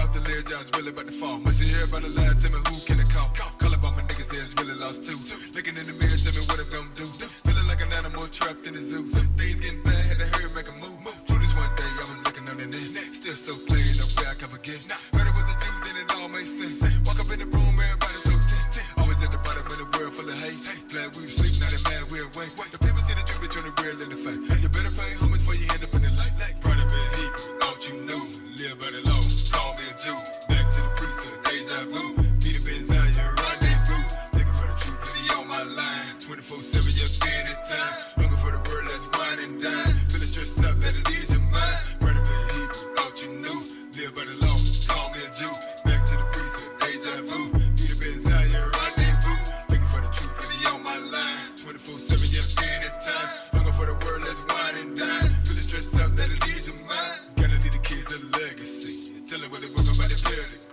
off the ledge, I was really about to fall. Must see everybody lie, tell me who can I call? Call up all my niggas, that's really lost too. Looking in the mirror, tell me what I'm gonna do. Feeling like an animal trapped in the zoo. Some things getting bad, had to hurry, make a move. Through this one day, I was looking on the net. Still so clear, no way I can forget. Heard it was a Jew, then it all made sense. Walk up in the room, everybody so tense. Always at the bottom of the world full of hate. Glad we sleep, not a mad, we're awake. The people see the truth between the real and the fake. You better pay homage before you end up in the light. Proud of it, heat, thought you knew. Live by the law, call me a Jew. Back to the precinct, deja vu. Be the Benziah, rendezvous. Looking for the truth, and he on my line. 24/7, you're being in time. Looking for the word, let's wine and dine. Feeling stressed up, let it ease your mind. Proud of it, heat, thought you knew. Live by the law, call me a Jew. Back to the precinct, deja vu. Be the Benziah, rendezvous. Looking for the truth, and he on my line. 24/7, you're being in time. Looking for the word, let's wine and dine. Feeling stressed up, let it ease your mind. Gotta leave the kids a legacy. Tell them what they work about the pedigree.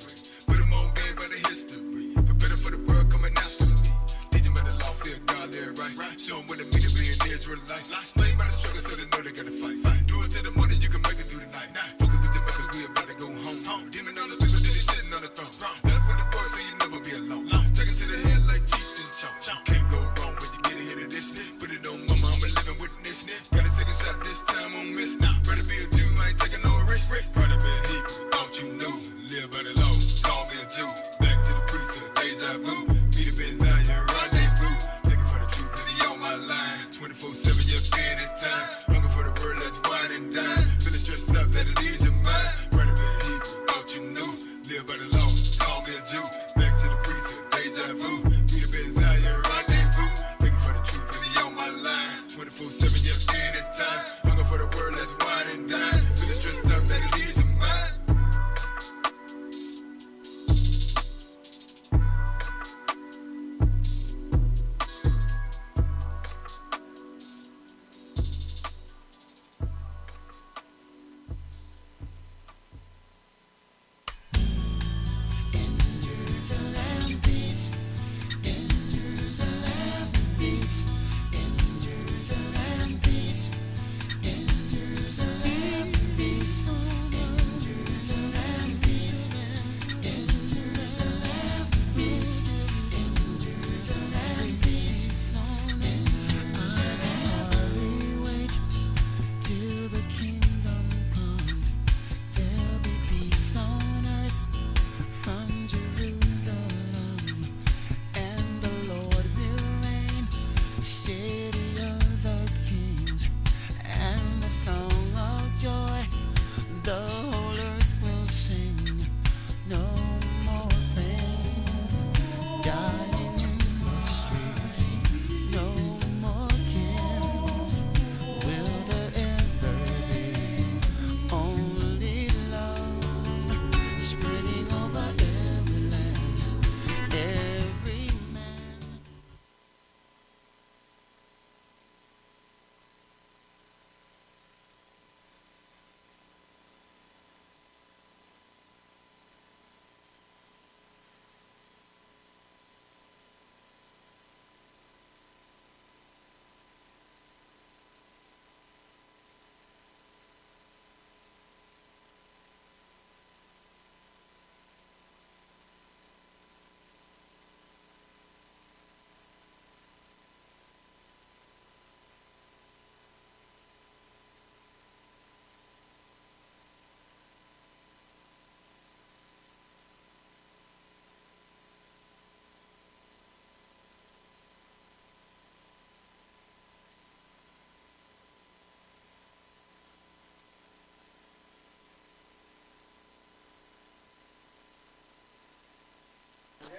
Put them on game by the history. Prepare for the world coming after me. Teach them about the law, fear God, live right. Show them what it mean to be an Israelite. Explain by the struggle so they know they gotta fight. Do it till the morning, you can make it through the night. Focus with your because we about to go home. Demon on the people, then they sitting on the throne. Left with the boy so you never be alone. Take it to the head like Cheech and Chong. Can't go wrong when you get a hit of this. Put it on mama, I'm a living witness. Got a second shot this time, won't miss. Rather be a Jew, I ain't taking no risk. Proud of it, he thought you knew. Live by the law, call me a Jew. Back to the precinct, deja vu. Be the Benziah, rendezvous. Looking for the truth, and he on my line. 24/7, you're being in time. Looking for the word, let's wine and dine. Feeling stressed up, let it ease your mind. Proud of it, he thought you knew. Live by the law, call me a Jew. Back to the precinct, deja vu. Be the Benziah, rendezvous. Looking for the truth, and he on my line. 24/7, you're being in time. Looking for the word, let's wine and dine. Feeling stressed up, let it ease your mind.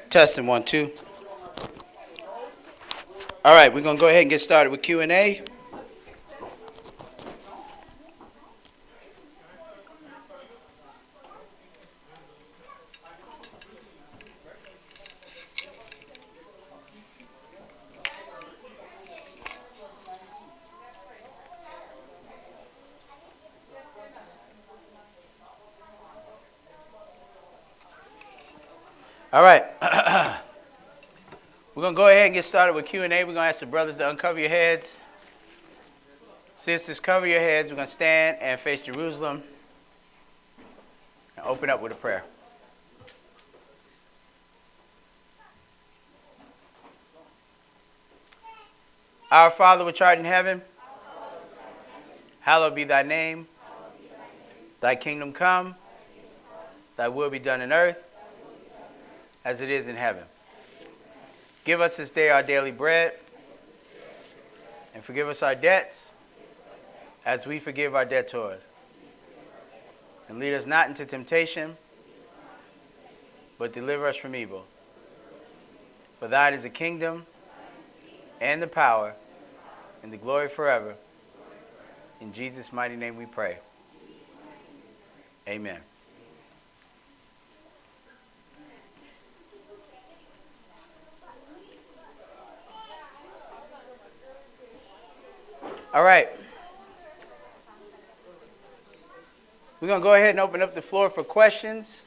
Testing 1 2. All right, we're gonna go ahead and get started with Q&A. All right. We're going to go ahead and get started with Q&A. We're going to ask the brothers to uncover your heads. Sisters, cover your heads. We're going to stand and face Jerusalem and open up with a prayer. Our Father which art in heaven, hallowed be thy name. Thy kingdom come, thy will be done in earth as it is in heaven. Give us this day our daily bread, and forgive us our debts as we forgive our debtors. And lead us not into temptation, but deliver us from evil. For thine is the kingdom, and the power, and the glory forever. In Jesus' mighty name we pray. Amen. All right. We're going to go ahead and open up the floor for questions.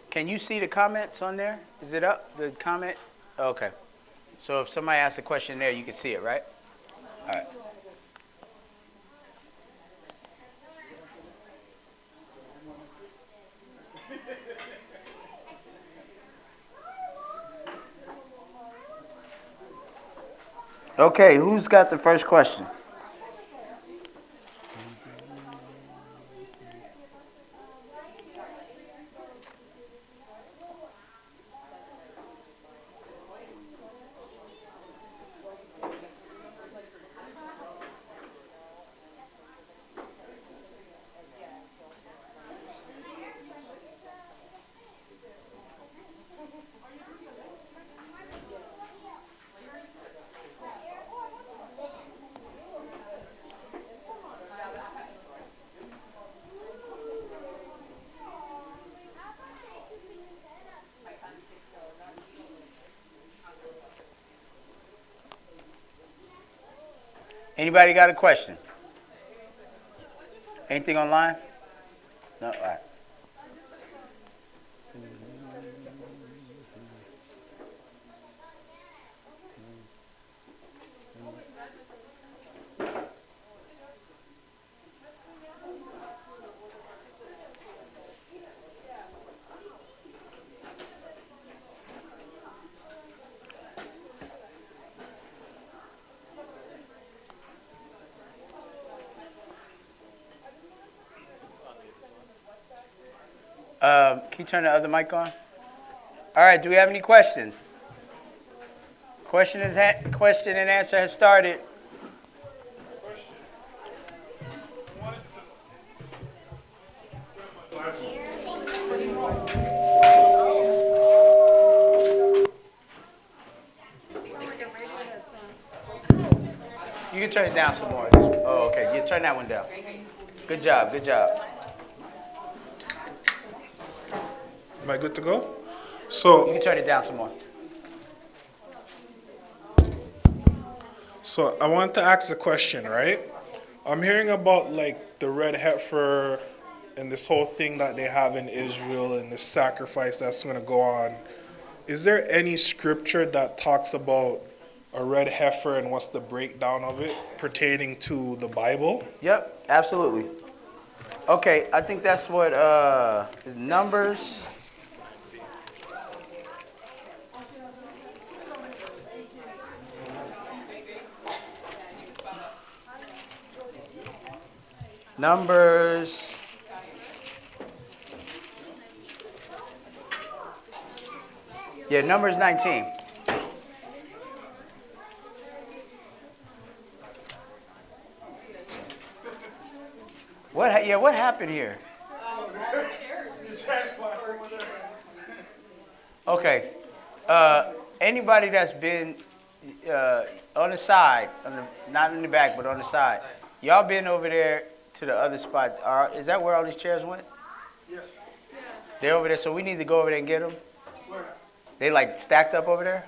Can you see the comments on there? Is it up, the comment? Okay. So if somebody asks a question there, you can see it, right? All right. Okay, who's got the first question? Anybody got a question? Anything online? No? All right. Can you turn the other mic on? All right, do we have any questions? Question and answer has started. You can turn it down some more. Oh, okay. You turn that one down. Good job. Good job. Am I good to go? You So, can turn it down some more. I wanted to ask a question, right? I'm hearing about like the red heifer and this whole thing that they have in Israel and this sacrifice that's going to go on. Is there any scripture that talks about a red heifer and what's the breakdown of it pertaining to the Bible? Yep, absolutely. Okay, I think that's what is Numbers. Numbers. Yeah, Numbers 19. What happened here? Okay. Anybody that's been on the side, not in the back, but on the side, y'all been over there to the other spot. Is that where all these chairs went? Yes. They're over there, so we need to go over there and get them? They like stacked up over there?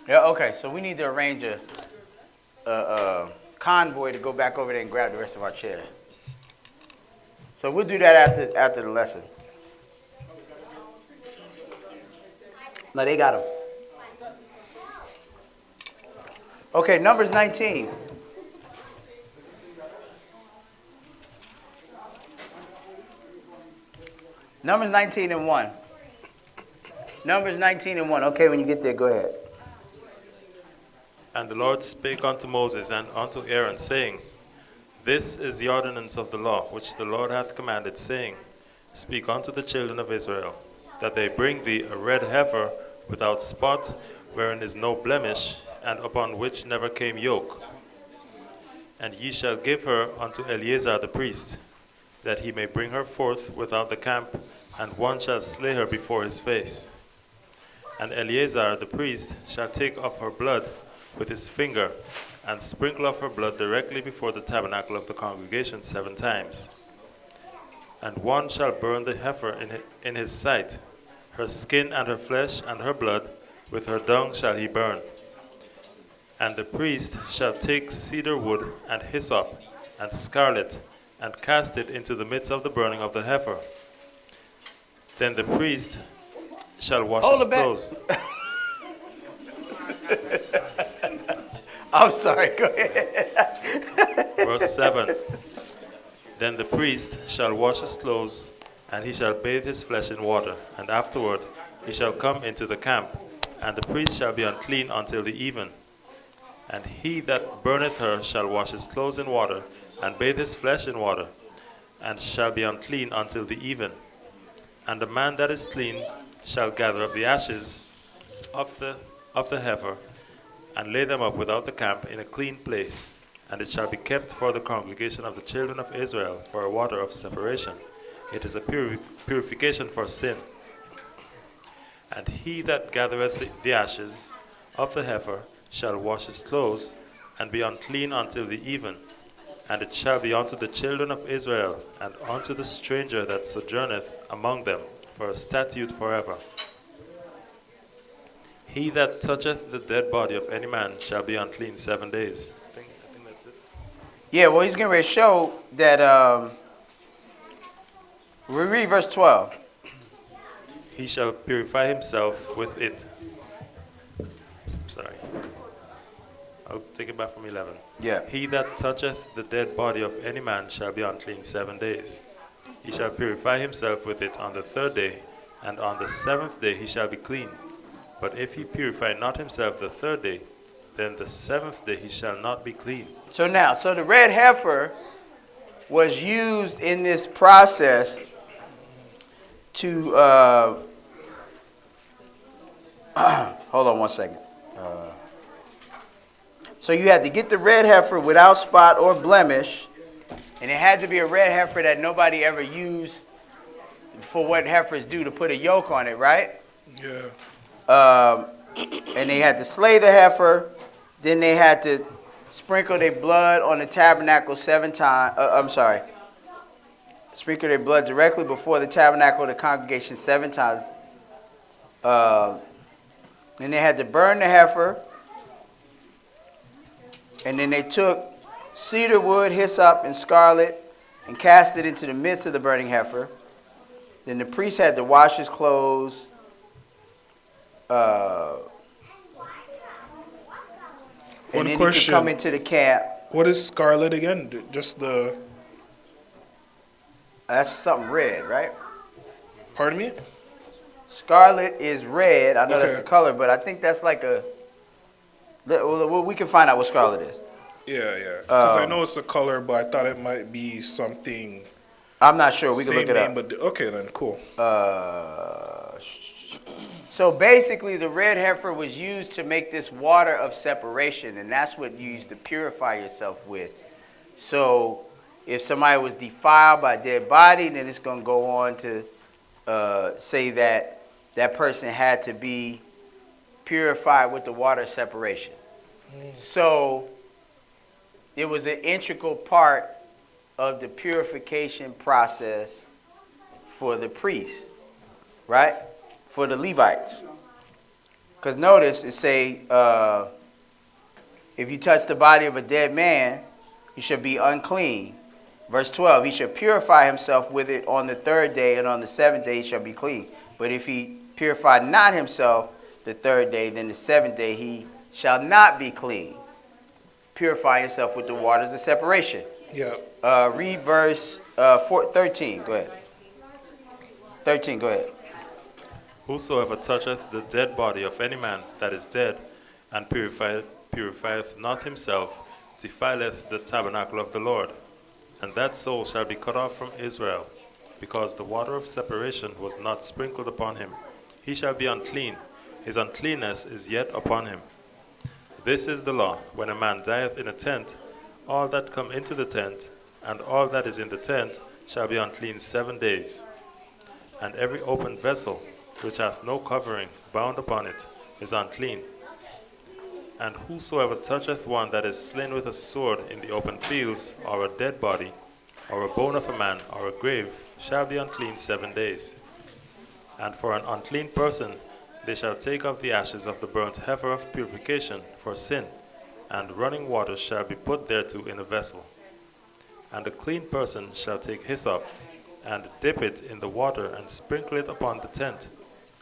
Yeah, okay, so we need to arrange a convoy to go back over there and grab the rest of our chairs. So we'll do that after the lesson. No, they got them. Okay, Numbers 19. Numbers 19 and 1. Numbers 19 and 1. Okay, when you get there, go ahead. And the Lord spake unto Moses and unto Aaron, saying, This is the ordinance of the law which the Lord hath commanded, saying, Speak unto the children of Israel, that they bring thee a red heifer without spot, wherein is no blemish, and upon which never came yoke. And ye shall give her unto Eleazar the priest, that he may bring her forth without the camp, and one shall slay her before his face. And Eleazar the priest shall take of her blood with his finger, and sprinkle of her blood directly before the tabernacle of the congregation 7 times. And one shall burn the heifer in his sight. Her skin and her flesh and her blood, with her dung shall he burn. And the priest shall take cedar wood and hyssop and scarlet, and cast it into the midst of the burning of the heifer. Then the priest shall wash his clothes. I'm sorry, go ahead. Verse 7. Then the priest shall wash his clothes, and he shall bathe his flesh in water, and afterward he shall come into the camp, and the priest shall be unclean until the even. And he that burneth her shall wash his clothes in water, and bathe his flesh in water, and shall be unclean until the even. And the man that is clean shall gather up the ashes of the heifer, and lay them up without the camp in a clean place, and it shall be kept for the congregation of the children of Israel for a water of separation. It is a purification for sin. And he that gathereth the ashes of the heifer shall wash his clothes, and be unclean until the even. And it shall be unto the children of Israel, and unto the stranger that sojourneth among them, for a statute forever. He that toucheth the dead body of any man shall be unclean 7 days. I think that's it. Yeah, well, he's getting ready to show that, we read verse 12. He shall purify himself with it. Sorry. I'll take it back from 11. Yeah. He that toucheth the dead body of any man shall be unclean 7 days. He shall purify himself with it on the 3rd day, and on the 7th day he shall be clean. But if he purify not himself the 3rd day, then the 7th day he shall not be clean. So the red heifer was used in this process to, hold on one second. So you had to get the red heifer without spot or blemish, and it had to be a red heifer that nobody ever used for what heifers do, to put a yoke on it, right? Yeah. And they had to slay the heifer, then they had to sprinkle their blood on the tabernacle 7 times. Sprinkle their blood directly before the tabernacle of the congregation 7 times. Then they had to burn the heifer. And then they took cedar wood, hyssop, and scarlet, and cast it into the midst of the burning heifer. Then the priest had to wash his clothes. And then he could come into the camp. What is scarlet again? Just the... That's something red, right? Pardon me? Scarlet is red. I know that's the color, but I think that's like a... Well, we can find out what scarlet is. Yeah. Because I know it's a color, but I thought it might be something... I'm not sure. We can look it up. But okay, then, cool. So basically, the red heifer was used to make this water of separation, and that's what you used to purify yourself with. So if somebody was defiled by a dead body, then it's going to go on to say that that person had to be purified with the water of separation. So it was an integral part of the purification process for the priests, right? For the Levites. Because notice it say, if you touch the body of a dead man, you shall be unclean. Verse 12, he shall purify himself with it on the 3rd day, and on the 7th day he shall be clean. But if he purify not himself the 3rd day, then the 7th day he shall not be clean. Purify himself with the waters of separation. Yeah. Read verse 13. Go ahead. 13, go ahead. Whosoever toucheth the dead body of any man that is dead, and purifieth not himself defileth the tabernacle of the Lord, and that soul shall be cut off from Israel, because the water of separation was not sprinkled upon him. He shall be unclean, his uncleanness is yet upon him. This is the law, when a man dieth in a tent, all that come into the tent, and all that is in the tent, shall be unclean 7 days. And every open vessel, which hath no covering bound upon it, is unclean. And whosoever toucheth one that is slain with a sword in the open fields, or a dead body, or a bone of a man, or a grave, shall be unclean 7 days. And for an unclean person they shall take of the ashes of the burnt heifer of purification for sin, and running water shall be put thereto in a vessel. And a clean person shall take hyssop, and dip it in the water, and sprinkle it upon the tent,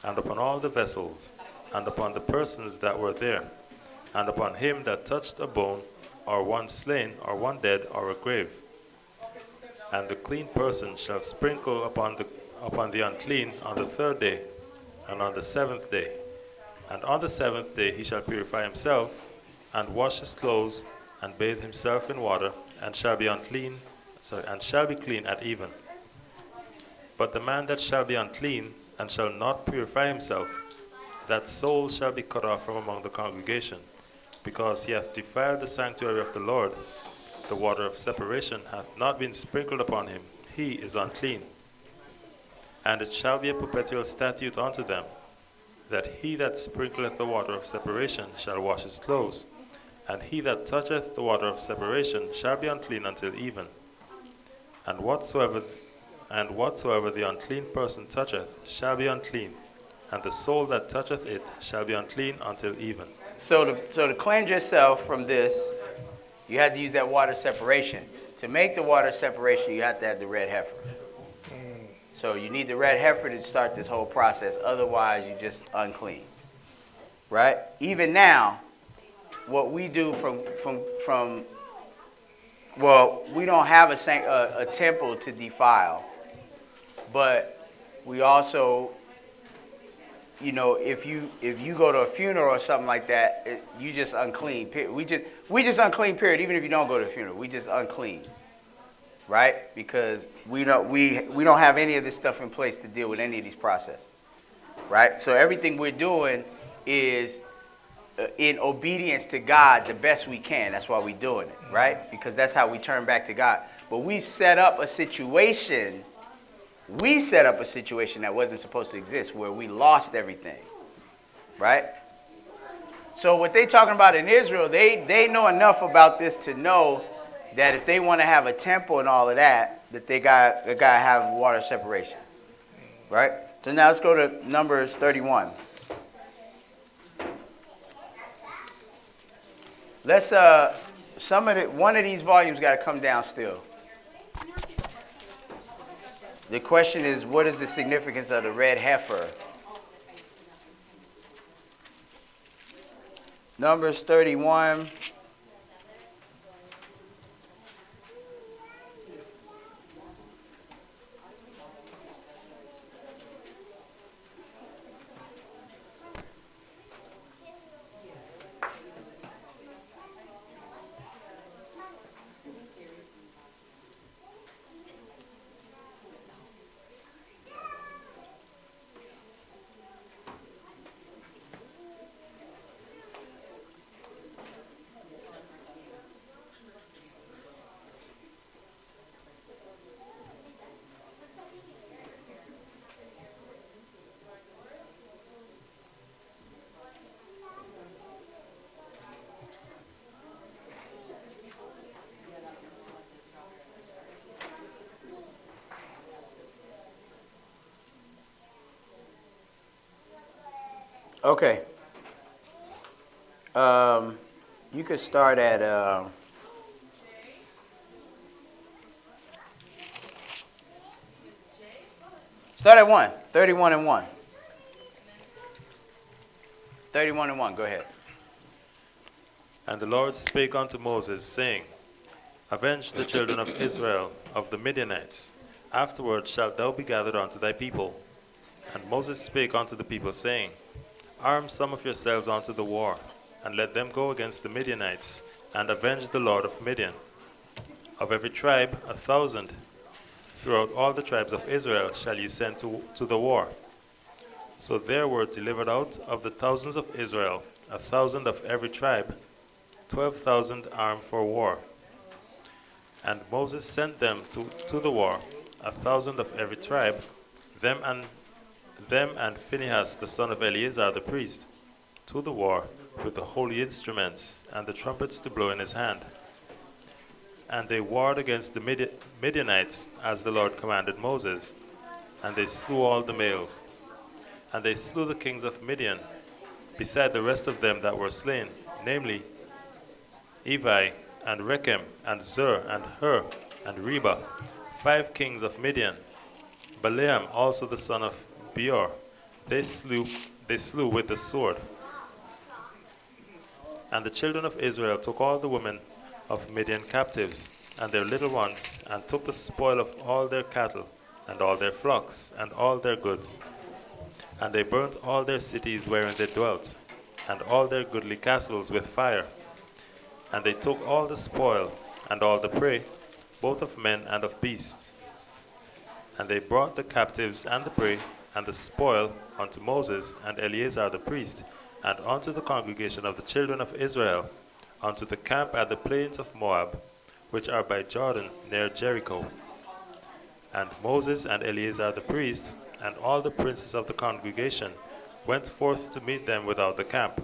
and upon all the vessels, and upon the persons that were there, and upon him that touched a bone, or one slain, or one dead, or a grave. And the clean person shall sprinkle upon the unclean on the 3rd day, and on the 7th day. And on the 7th day he shall purify himself, and wash his clothes, and bathe himself in water, and shall be clean at even. But the man that shall be unclean, and shall not purify himself, that soul shall be cut off from among the congregation, because he hath defiled the sanctuary of the Lord. The water of separation hath not been sprinkled upon him, he is unclean. And it shall be a perpetual statute unto them, that he that sprinkleth the water of separation shall wash his clothes, and he that toucheth the water of separation shall be unclean until even. And whatsoever the unclean person toucheth shall be unclean, and the soul that toucheth it shall be unclean until even. So to cleanse yourself from this, you had to use that water separation. To make the water separation, you have to have the red heifer. So you need the red heifer to start this whole process. Otherwise, you're just unclean, right? Even now, what we do we don't have a temple to defile, but we also, if you go to a funeral or something like that, you just unclean. We just unclean. Period. Even if you don't go to a funeral, we just unclean. Right? Because we don't have any of this stuff in place to deal with any of these processes. Right? So everything we're doing is in obedience to God the best we can. That's why we're doing it, right? Because that's how we turn back to God. But we set up a situation that wasn't supposed to exist, where we lost everything. Right? So what they talking about in Israel, they know enough about this to know that if they want to have a temple and all of that, that they got to have water separation, right? So now let's go to Numbers 31. Let's one of these volumes got to come down still. The question is, what is the significance of the red heifer? Numbers 31. Okay. You could start at start at 1. 31 and 1. 31 and 1. Go ahead. And the Lord spake unto Moses, saying, Avenge the children of Israel of the Midianites. Afterward shalt thou be gathered unto thy people. And Moses spake unto the people, saying, Arm some of yourselves unto the war, and let them go against the Midianites, and avenge the Lord of Midian. Of every tribe 1,000, throughout all the tribes of Israel shall you send to the war. So there were delivered out of the thousands of Israel 1,000 of every tribe, 12,000 armed for war. And Moses sent them to the war, 1,000 of every tribe, them and Phinehas the son of Eleazar the priest, to the war with the holy instruments and the trumpets to blow in his hand. And they warred against the Midianites as the Lord commanded Moses, and they slew all the males. And they slew the kings of Midian, beside the rest of them that were slain, namely Evi, and Rechem, and Zur, and Hur, and Reba, 5 kings of Midian. Balaam also the son of Beor, they slew with the sword. And the children of Israel took all the women of Midian captives, and their little ones, and took the spoil of all their cattle, and all their flocks, and all their goods. And they burnt all their cities wherein they dwelt, and all their goodly castles with fire. And they took all the spoil, and all the prey, both of men and of beasts. And they brought the captives and the prey, and the spoil unto Moses and Eleazar the priest, and unto the congregation of the children of Israel, unto the camp at the plains of Moab, which are by Jordan near Jericho. And Moses and Eleazar the priest, and all the princes of the congregation, went forth to meet them without the camp.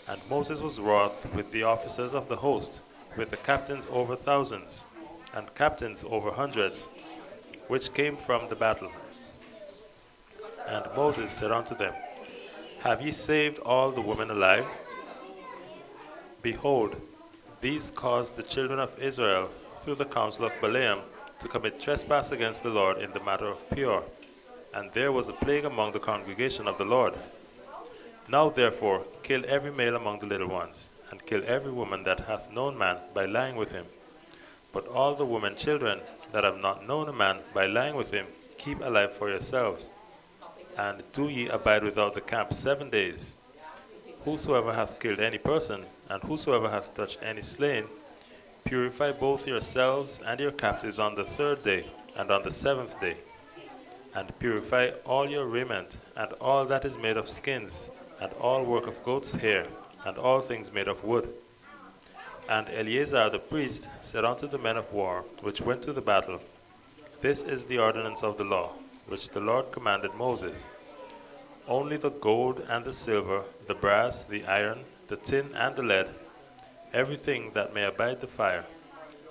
And Moses was wroth with the officers of the host, with the captains over thousands, and captains over hundreds, which came from the battle. And Moses said unto them, Have ye saved all the women alive? Behold, these caused the children of Israel, through the counsel of Balaam, to commit trespass against the Lord in the matter of Peor. And there was a plague among the congregation of the Lord. Now therefore kill every male among the little ones, and kill every woman that hath known man by lying with him. But all the women children that have not known a man by lying with him, keep alive for yourselves. And do ye abide without the camp 7 days. Whosoever hath killed any person, and whosoever hath touched any slain, purify both yourselves and your captives on the 3rd day, and on the 7th day. And purify all your raiment, and all that is made of skins, and all work of goat's hair, and all things made of wood. And Eleazar the priest said unto the men of war, which went to the battle, This is the ordinance of the law, which the Lord commanded Moses. Only the gold and the silver, the brass, the iron, the tin, and the lead, everything that may abide the fire,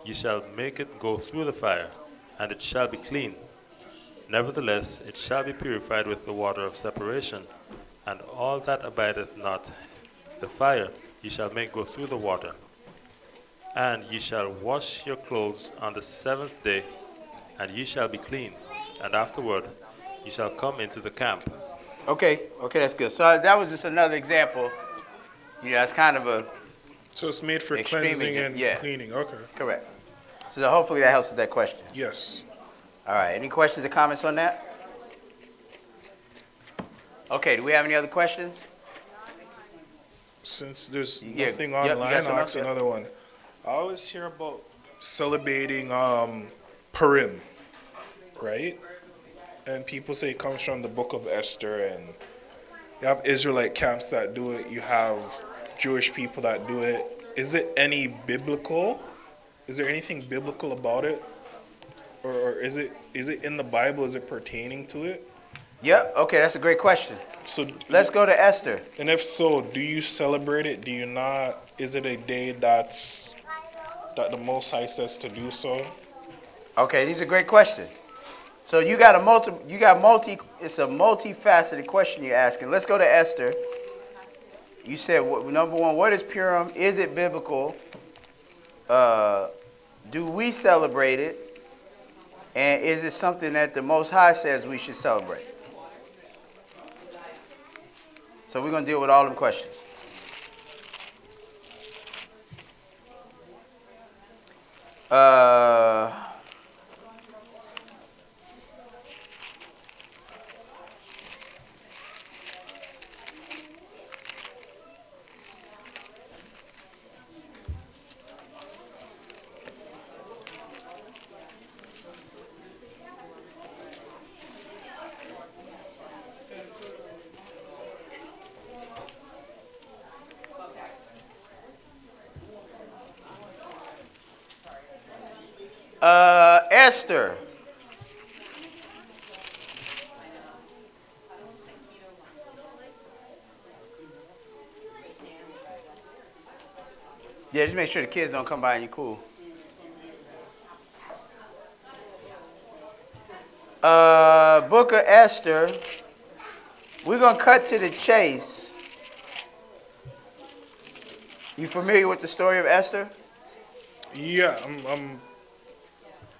ye shall make it go through the fire, and it shall be clean. Nevertheless, it shall be purified with the water of separation, and all that abideth not the fire ye shall make go through the water. And ye shall wash your clothes on the 7th day, and ye shall be clean, and afterward ye shall come into the camp. Okay, that's good. So that was just another example. It's kind of a So it's made for extreme cleansing and yeah. cleaning. Okay. Correct. So hopefully that helps with that question. Yes. All right, any questions or comments on that? Okay, do we have any other questions? Since there's Yeah, nothing yep, you online, got some I'll else? ask Yep. another one. I always hear about celebrating Purim, right? And people say it comes from the book of Esther, and you have Israelite camps that do it, you have Jewish people that do it. Is it any biblical? Is there anything biblical about it? Or is it in the Bible? Is it pertaining to it? Yep, okay, that's a great question. So Let's go to Esther. And if so, do you celebrate it? Do you not? Is it a day that the Most High says to do so? Okay, these are great questions. So it's a multifaceted question you're asking. Let's go to Esther. You said, number one, what is Purim? Is it biblical? Do we celebrate it? And is it something that the Most High says we should celebrate? So we're going to deal with all them questions. Esther. Yeah, just make sure the kids don't come by and you're cool. Book of Esther. We're going to cut to the chase. You familiar with the story of Esther? Yeah, I'm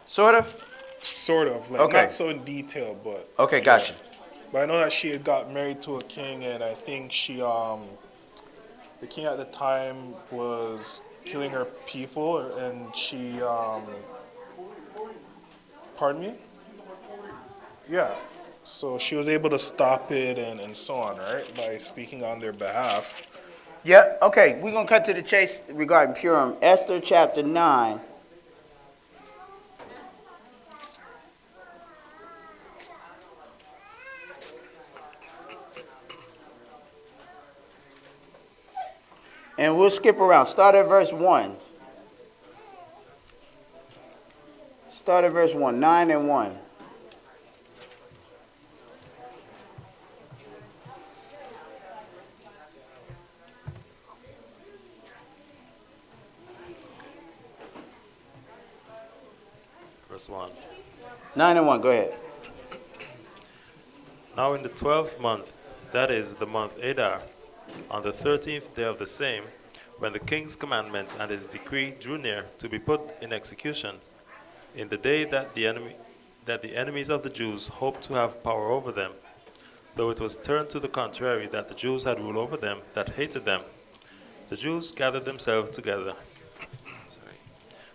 Sort of? sort of like Okay. not so in detail, but Okay, gotcha. But I know that she had got married to a king, and I think the king at the time was killing her people, and she, pardon me? Yeah. So she was able to stop it and so on, right? By speaking on their behalf. Yeah, okay. We're going to cut to the chase regarding Purim. Esther chapter 9. And we'll skip around. Start at verse 1. Start at verse 1. 9 and 1. Verse 1. 9 and 1. Go ahead. Now in the 12th month, that is the month Adar, on the 13th day of the same, when the king's commandment and his decree drew near to be put in execution, in the day that the enemies of the Jews hoped to have power over them, though it was turned to the contrary that the Jews had rule over them that hated them, the Jews gathered themselves together.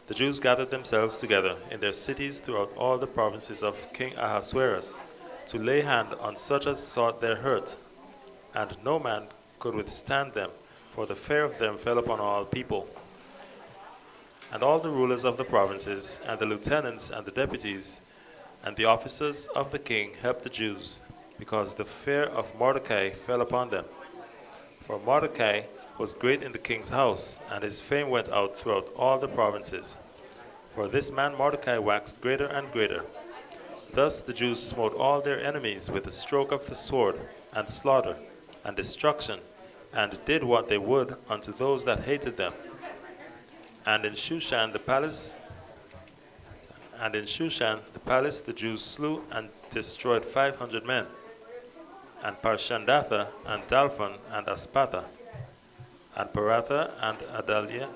The Jews gathered themselves together in their cities throughout all the provinces of King Ahasuerus to lay hand on such as sought their hurt, and no man could withstand them, for the fear of them fell upon all people. And all the rulers of the provinces, and the lieutenants and the deputies, and the officers of the king helped the Jews, because the fear of Mordecai fell upon them. For Mordecai was great in the king's house, and his fame went out throughout all the provinces. For this man Mordecai waxed greater and greater. Thus the Jews smote all their enemies with a stroke of the sword, and slaughter, and destruction, and did what they would unto those that hated them. And in Shushan the palace, the Jews slew and destroyed 500 men, and Parshandatha, and Dalphon, and Aspatha, and Paratha, and Adalia,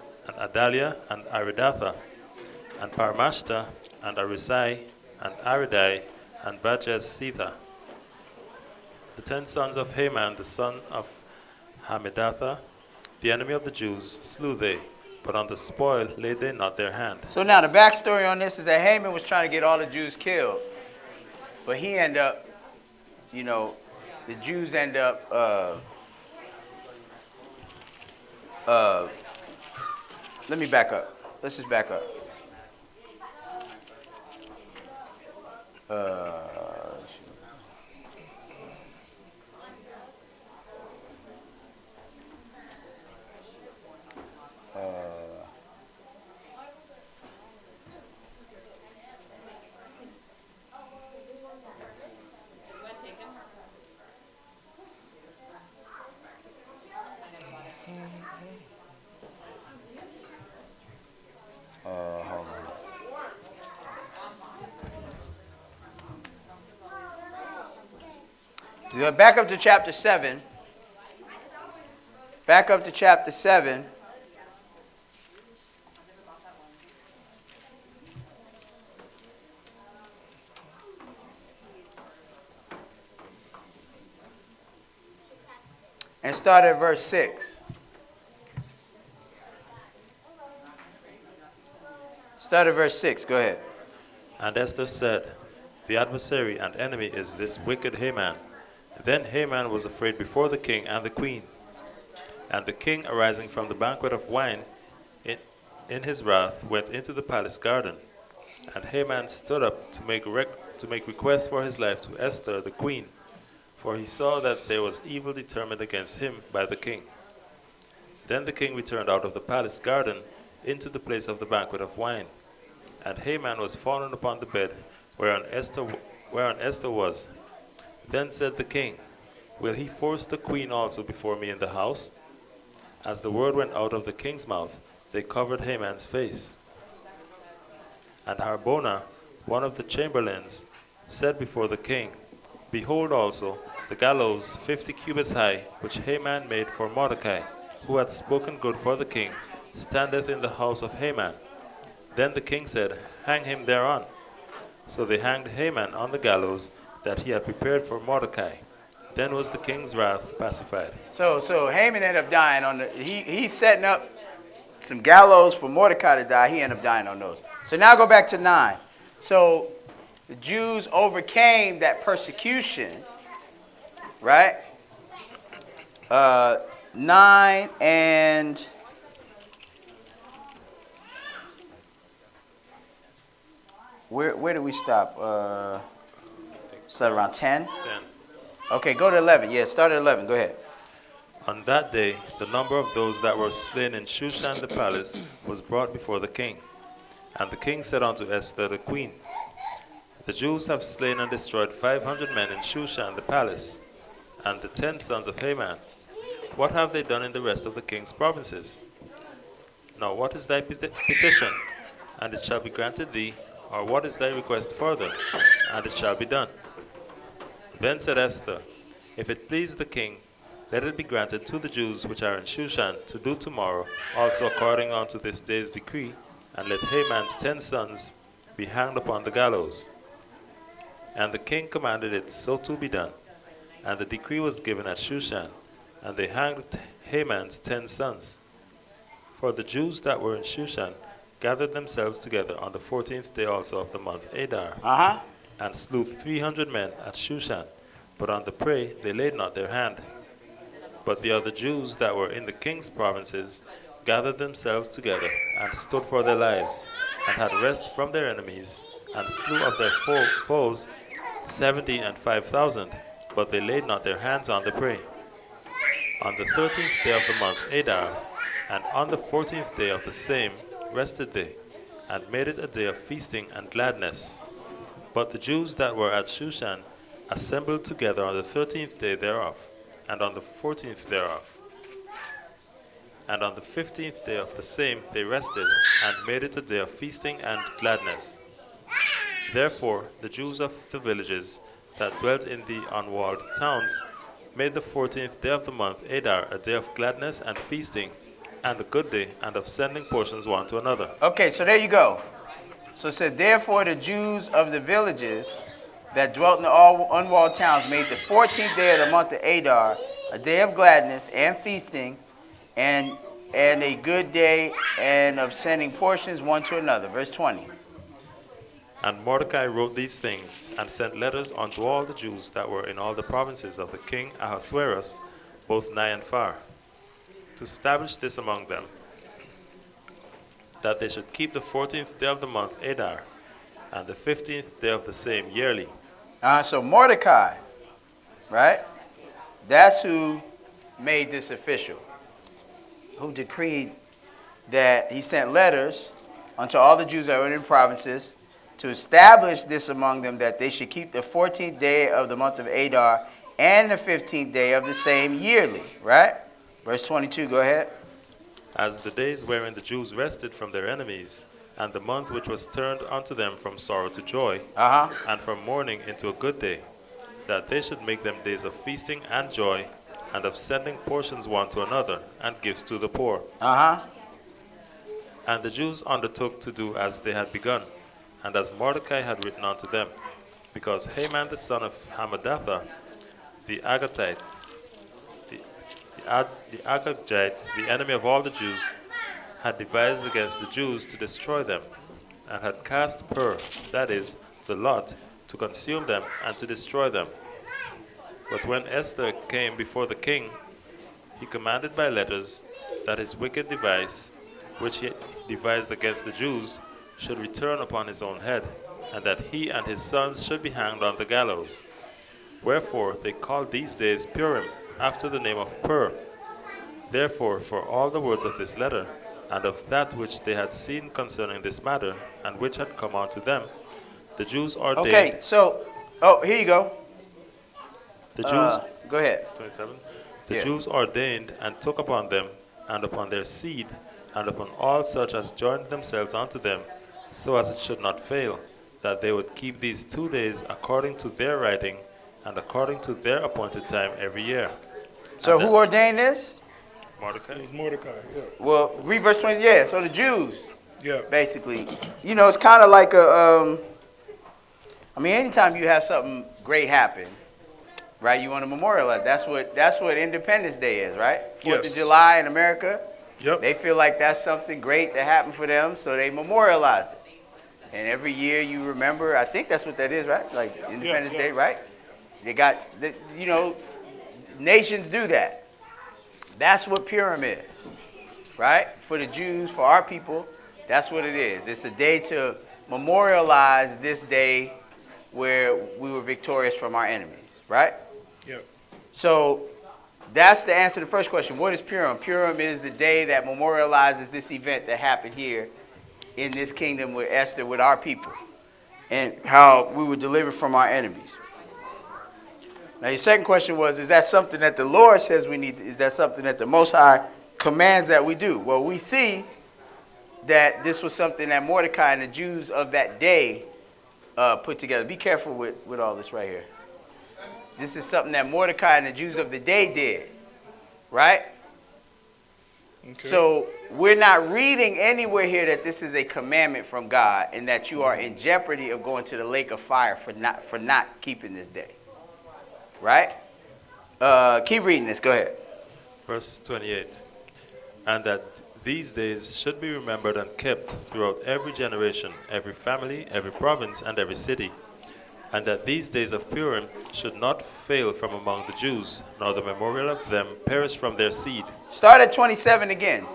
and Aridatha, and Parmashta, and Arisai, and Aridai, and Bajezitha. The 10 sons of Haman, the son of Hammedatha, the enemy of the Jews, slew they, but on the spoil laid they not their hand. So now the backstory on this is that Haman was trying to get all the Jews killed. But he ended up, the Jews end up, let me back up. Let's just back up. Hold on. So back up to chapter 7. Back up to chapter 7. And start at verse 6. Start at verse 6. Go ahead. And Esther said, The adversary and enemy is this wicked Haman. Then Haman was afraid before the king and the queen. And the king, arising from the banquet of wine, in his wrath, went into the palace garden. And Haman stood up to make request for his life to Esther the queen, for he saw that there was evil determined against him by the king. Then the king returned out of the palace garden into the place of the banquet of wine. And Haman was fallen upon the bed whereon Esther was. Then said the king, Will he force the queen also before me in the house? As the word went out of the king's mouth, they covered Haman's face. And Harbona, one of the chamberlains, said before the king, Behold also the gallows 50 cubits high, which Haman made for Mordecai, who had spoken good for the king, standeth in the house of Haman. Then the king said, Hang him thereon. So they hanged Haman on the gallows that he had prepared for Mordecai. Then was the king's wrath pacified. So Haman ended up dying on the. He's setting up some gallows for Mordecai to die. He ended up dying on those. So now go back to 9. So the Jews overcame that persecution, right? 9 and where did we stop? Start around 10? 10. Okay, go to 11. Yeah, start at 11. Go ahead. On that day, the number of those that were slain in Shushan the palace was brought before the king. And the king said unto Esther the queen, The Jews have slain and destroyed 500 men in Shushan the palace, and the 10 sons of Haman. What have they done in the rest of the king's provinces? Now what is thy petition? And it shall be granted thee, or what is thy request further? And it shall be done. Then said Esther, If it please the king, let it be granted to the Jews which are in Shushan to do tomorrow, also according unto this day's decree, and let Haman's 10 sons be hanged upon the gallows. And the king commanded it so to be done. And the decree was given at Shushan, and they hanged Haman's 10 sons. For the Jews that were in Shushan gathered themselves together on the 14th day also of the month Adar, and slew 300 men at Shushan, but on the prey they laid not their hand. But the other Jews that were in the king's provinces gathered themselves together, and stood for their lives, and had rest from their enemies, and slew of their foes 70 and 5,000, but they laid not their hands on the prey. On the 13th day of the month Adar, and on the 14th day of the same, rested they, and made it a day of feasting and gladness. But the Jews that were at Shushan assembled together on the 13th day thereof, and on the 14th thereof. And on the 15th day of the same they rested, and made it a day of feasting and gladness. Therefore the Jews of the villages that dwelt in the unwalled towns made the 14th day of the month Adar a day of gladness and feasting, and a good day, and of sending portions one to another. Okay, so there you go. So it said, Therefore the Jews of the villages that dwelt in all unwalled towns made the 14th day of the month of Adar a day of gladness and feasting, and a good day, and of sending portions one to another. Verse 20. And Mordecai wrote these things, and sent letters unto all the Jews that were in all the provinces of the king Ahasuerus, both nigh and far, to establish this among them, that they should keep the 14th day of the month Adar, and the 15th day of the same yearly. So Mordecai, right? That's who made this official, who decreed that he sent letters unto all the Jews that were in the provinces to establish this among them, that they should keep the 14th day of the month of Adar and the 15th day of the same yearly, right? Verse 22, go ahead. As the days wherein the Jews rested from their enemies, and the month which was turned unto them from sorrow to joy, and from mourning into a good day, that they should make them days of feasting and joy, and of sending portions one to another, and gifts to the poor. And the Jews undertook to do as they had begun, and as Mordecai had written unto them, because Haman the son of Hammedatha, the Agagite, the enemy of all the Jews, had devised against the Jews to destroy them, and had cast pur, that is, the lot, to consume them and to destroy them. But when Esther came before the king, he commanded by letters that his wicked device, which he devised against the Jews, should return upon his own head, and that he and his sons should be hanged on the gallows. Wherefore they called these days Purim, after the name of Pur. Therefore, for all the words of this letter, and of that which they had seen concerning this matter, and which had come unto them, the Jews ordained. Okay, so, here you go. The Jews, Go ahead. 27. The Yeah. Jews ordained and took upon them, and upon their seed, and upon all such as joined themselves unto them, so as it should not fail, that they would keep these 2 days according to their writing, and according to their appointed time every year. So And who ordained this? Mordecai? It was Mordecai. Yeah. Well, read verse 20. Yeah, so the Jews, Yeah. basically. You know, it's kind of like a, I mean, anytime you have something great happen, right, you want to memorialize. That's what Independence Day is, right? 4th Yes. of July in America. Yep. They feel like that's something great that happened for them, so they memorialize it. And every year you remember, I think that's what that is, right? Like Independence yeah. Day, right? They got, you know, nations do that. That's what Purim is, right? For the Jews, for our people, that's what it is. It's a day to memorialize this day where we were victorious from our enemies, right? Yep. So that's the answer to the first question. What is Purim? Purim is the day that memorializes this event that happened here in this kingdom with Esther, with our people, and how we were delivered from our enemies. Now, your second question was, is that something that the Lord says we need? Is that something that the Most High commands that we do? Well, we see that this was something that Mordecai and the Jews of that day put together. Be careful with all this right here. This is something that Mordecai and the Jews of the day did, right? Okay. So we're not reading anywhere here that this is a commandment from God and that you are in jeopardy of going to the lake of fire for not keeping this day, right? Keep reading this. Go ahead. Verse 28. And that these days should be remembered and kept throughout every generation, every family, every province, and every city. And that these days of Purim should not fail from among the Jews, nor the memorial of them perish from their seed. Start at 27 again.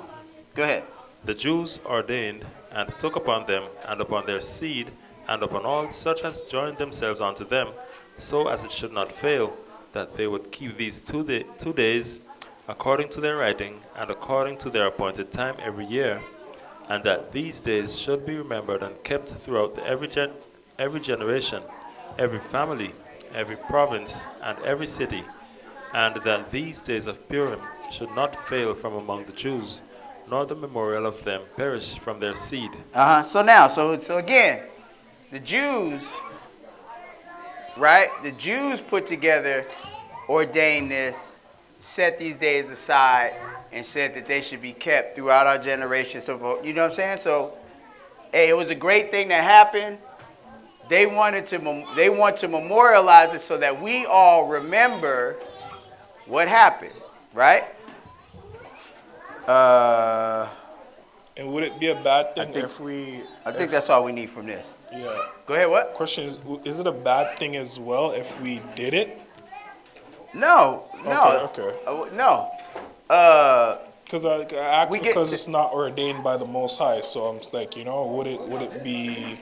Go ahead. The Jews ordained and took upon them, and upon their seed, and upon all such as joined themselves unto them, so as it should not fail, that they would keep these 2 days according to their writing, and according to their appointed time every year, and that these days should be remembered and kept throughout every generation, every family, every province, and every city, and that these days of Purim should not fail from among the Jews, nor the memorial of them perish from their seed. So now, so again, the Jews, right? The Jews put together, ordained this, set these days aside, and said that they should be kept throughout our generation. So, you know what I'm saying? So, hey, it was a great thing that happened. They want to memorialize it so that we all remember what happened, right? And would it be a bad thing think- if we? I think that's all we need from this. Yeah. Go ahead, what? Question is it a bad thing as well if we did it? No. Okay. No. Because I asked We get because to- it's not ordained by the Most High, so I'm just like, would it be?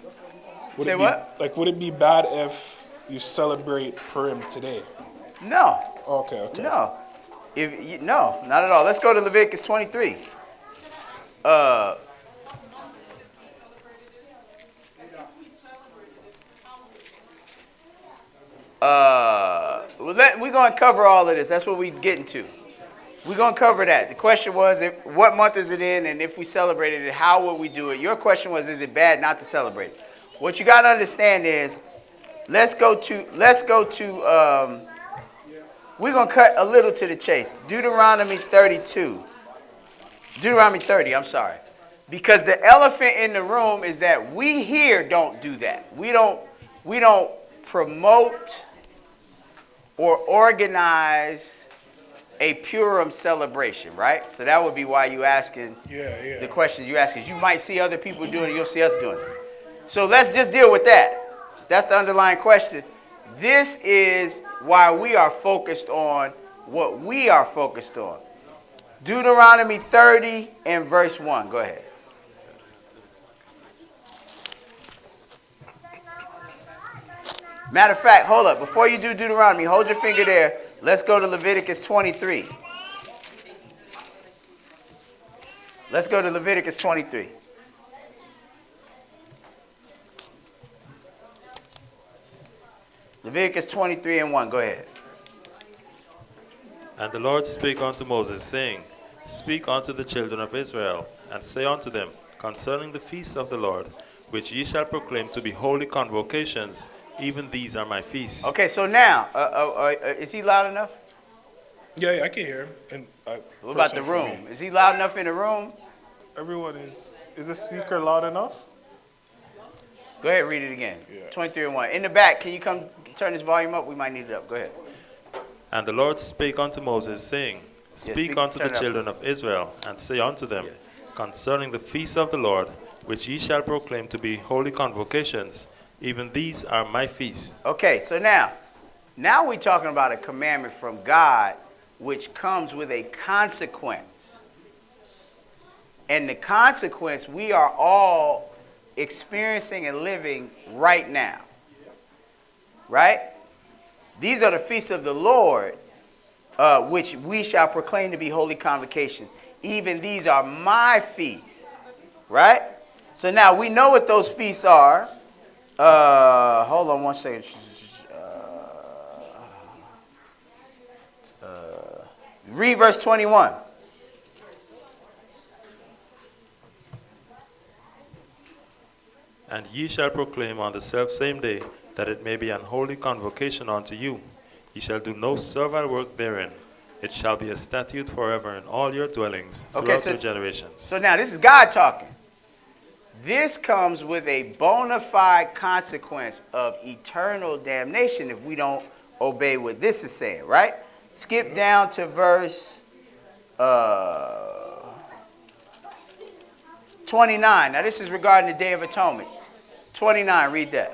Would Say it be, what? Like, would it be bad if you celebrate Purim today? No. Okay. No. No, not at all. Let's go to Leviticus 23. We're going to cover all of this. That's what we're getting to. We're going to cover that. The question was, what month is it in, and if we celebrated it, how would we do it? Your question was, is it bad not to celebrate it? What you got to understand is, let's go to, we're going to cut a little to the chase. Deuteronomy 30, I'm sorry. Because the elephant in the room is that we here don't do that. We don't promote or organize a Purim celebration, right? So that would be why you asking the question you ask is you might see other people doing it, you'll see us doing it. So let's just deal with that. That's the underlying question. This is why we are focused on what we are focused on. Deuteronomy 30 and verse 1. Go ahead. Matter of fact, hold up. Before you do Deuteronomy, hold your finger there. Let's go to Leviticus 23. Let's go to Leviticus 23. Leviticus 23 and 1. Go ahead. And the Lord spake unto Moses, saying, Speak unto the children of Israel, and say unto them, concerning the feasts of the Lord, which ye shall proclaim to be holy convocations, even these are my feasts. Okay, so now, is he loud enough? Yeah, I can hear him. And What about the room? Is he loud enough in the room? Everyone is the speaker loud enough? Go ahead, read it again. Yeah. 23 and 1. In the back, can you come turn this volume up? We might need it up. Go ahead. And the Lord spake unto Moses, saying, Speak unto the children of Israel, and say unto them, concerning the feasts of the Lord, which ye shall proclaim to be holy convocations, even these are my feasts. Okay, so now we're talking about a commandment from God which comes with a consequence. And the consequence we are all experiencing and living right now. Right? These are the feasts of the Lord, which we shall proclaim to be holy convocations. Even these are my feasts. Right? So now we know what those feasts are. Hold on one second. Read verse 21. And ye shall proclaim on the selfsame day that it may be an holy convocation unto you. Ye shall do no servile work therein. It shall be a statute forever in all your dwellings throughout your generations. So now this is God talking. This comes with a bona fide consequence of eternal damnation if we don't obey what this is saying, right? Skip down to verse 29. Now this is regarding the Day of Atonement. 29, read that.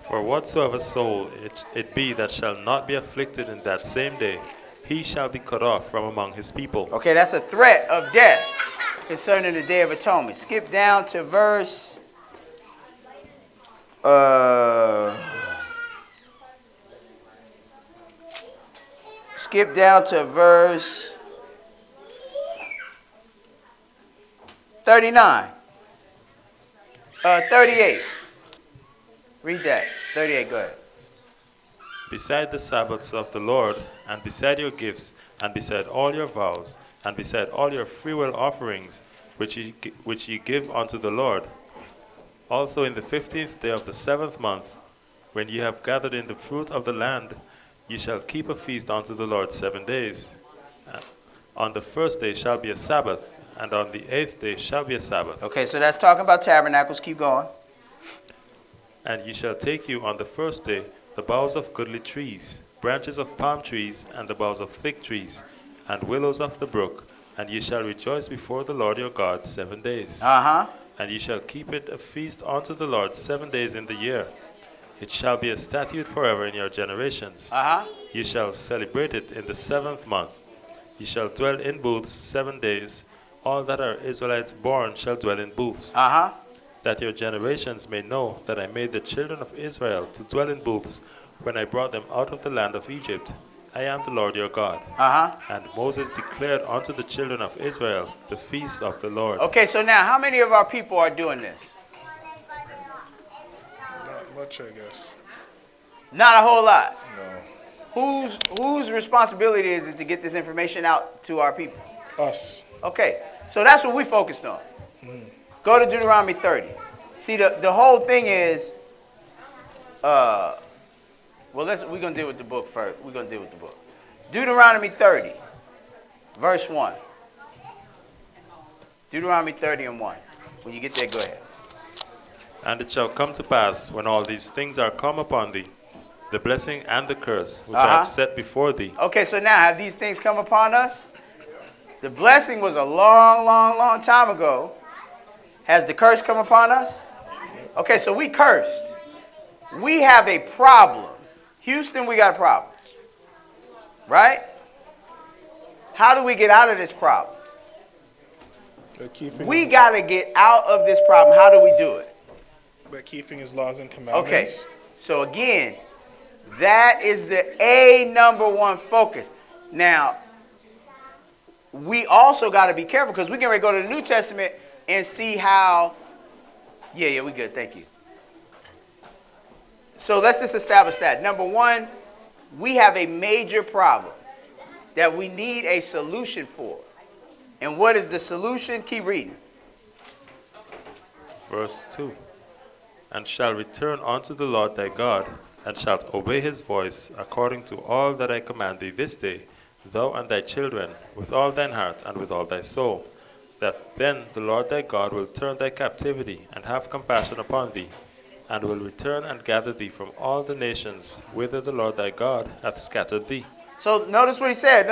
For whatsoever soul it be that shall not be afflicted in that same day, he shall be cut off from among his people. Okay, that's a threat of death concerning the Day of Atonement. Skip down to verse skip down to verse 39. 38. Read that. 38, go ahead. Beside the Sabbaths of the Lord, and beside your gifts, and beside all your vows, and beside all your freewill offerings, which ye give unto the Lord, also in the 15th day of the 7th month, when ye have gathered in the fruit of the land, ye shall keep a feast unto the Lord 7 days. On the first day shall be a Sabbath, and on the 8th day shall be a Sabbath. Okay, so that's talking about tabernacles. Keep going. And ye shall take you on the first day the boughs of goodly trees, branches of palm trees, and the boughs of thick trees, and willows of the brook, and ye shall rejoice before the Lord your God 7 days. And ye shall keep it a feast unto the Lord 7 days in the year. It shall be a statute forever in your generations. Ye shall celebrate it in the 7th month. Ye shall dwell in booths 7 days. All that are Israelites born shall dwell in booths. That your generations may know that I made the children of Israel to dwell in booths when I brought them out of the land of Egypt. I am the Lord your God. And Moses declared unto the children of Israel the feast of the Lord. Okay, so now how many of our people are doing this? Not much, I guess. Not a whole lot. No. Whose responsibility is it to get this information out to our people? Us. Okay, so that's what we focused on. Go to Deuteronomy 30. See, the whole thing is, we're going to deal with the book first. We're going to deal with the book. Deuteronomy 30, verse 1. Deuteronomy 30 and 1. When you get there, go ahead. And it shall come to pass, when all these things are come upon thee, the blessing and the curse which I have set before thee. Okay, so now have these things come upon us? The blessing was a long, long, long time ago. Has the curse come upon us? Okay, so we cursed. We have a problem. Houston, we got problems. Right? How do we get out of this problem? We got to get out of this problem. How do we do it? By keeping his laws and commandments. Okay, so again, that is the number one focus. Now, we also got to be careful because we can go to the New Testament and see how. Yeah, we good. Thank you. So let's just establish that. Number one, we have a major problem that we need a solution for. And what is the solution? Keep reading. Verse 2. And shall return unto the Lord thy God, and shalt obey his voice, according to all that I command thee this day, thou and thy children, with all thine heart and with all thy soul, that then the Lord thy God will turn thy captivity, and have compassion upon thee, and will return and gather thee from all the nations whither the Lord thy God hath scattered thee. So notice what he said.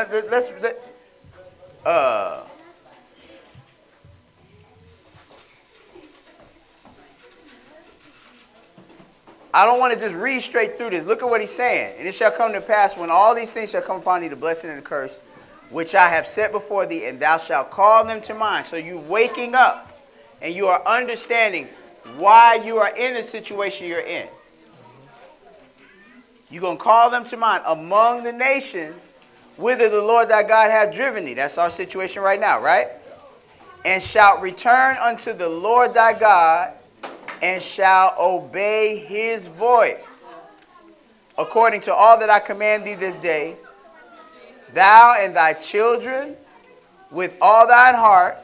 I don't want to just read straight through this. Look at what he's saying. And it shall come to pass when all these things shall come upon thee, the blessing and the curse, which I have set before thee, and thou shalt call them to mind. So you're waking up and you are understanding why you are in the situation you're in. You're going to call them to mind among the nations whither the Lord thy God hath driven thee. That's our situation right now, right? And shalt return unto the Lord thy God, and shall obey his voice, according to all that I command thee this day, thou and thy children, with all thine heart,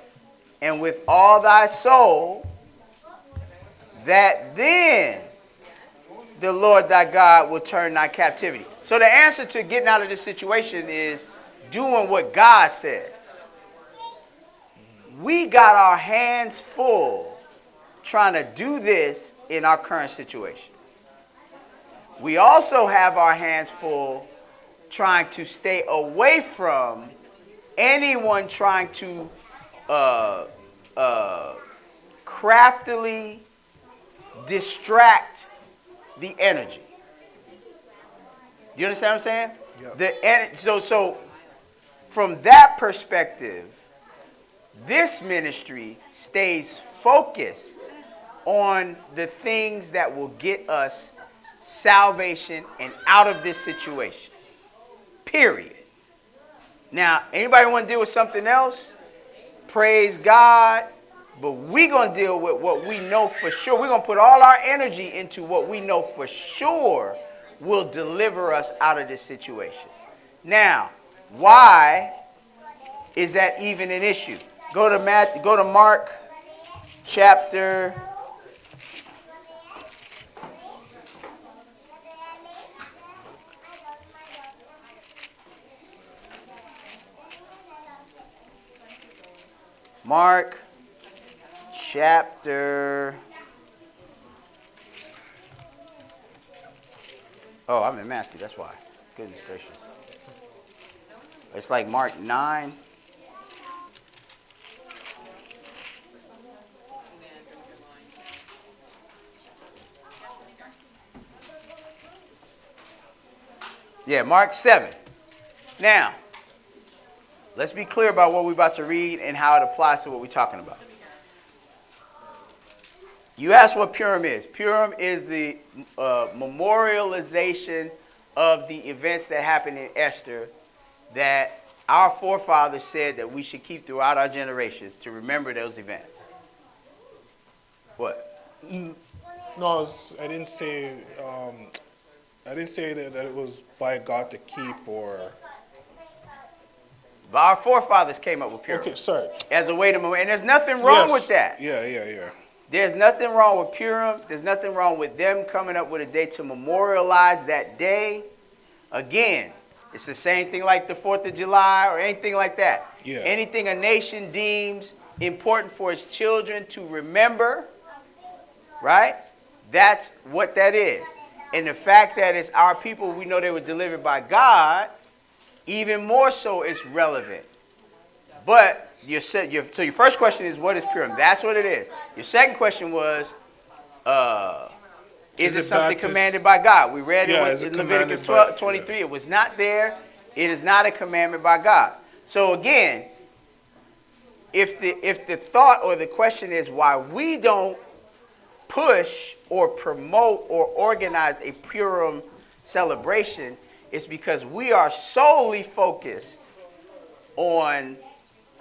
and with all thy soul, that then the Lord thy God will turn thy captivity. So the answer to getting out of this situation is doing what God says. We got our hands full trying to do this in our current situation. We also have our hands full trying to stay away from anyone trying to craftily distract the energy. Do you understand what I'm saying? Yeah. So from that perspective, this ministry stays focused on the things that will get us salvation and out of this situation. Period. Now, anybody want to deal with something else? Praise God. But we're going to deal with what we know for sure. We're going to put all our energy into what we know for sure will deliver us out of this situation. Now, why is that even an issue? Go to Mark chapter 'Chapter. Oh, I'm in Matthew, that's why. Goodness gracious. It's like Mark 9. Yeah, Mark 7. Now, let's be clear about what we're about to read and how it applies to what we're talking about. You asked what Purim is. Purim is the memorialization of the events that happened in Esther that our forefathers said that we should keep throughout our generations to remember those events. What? No, I didn't say. I didn't say that it was by God to keep or. But our forefathers came up with Purim. Okay, sorry. As a way to memorialize, and there's nothing wrong with that. Yeah. There's nothing wrong with Purim. There's nothing wrong with them coming up with a day to memorialize that day. Again, it's the same thing like the 4th of July or anything like that. Yeah. Anything a nation deems important for its children to remember, right? That's what that is. And the fact that it's our people, we know they were delivered by God, even more so it's relevant. But so your first question is, what is Purim? That's what it is. Your second question was, is it something commanded by God? We read it in Leviticus 12:23. Yeah. It was not there. It is not a commandment by God. So again, if the thought or the question is why we don't push or promote or organize a Purim celebration, it's because we are solely focused on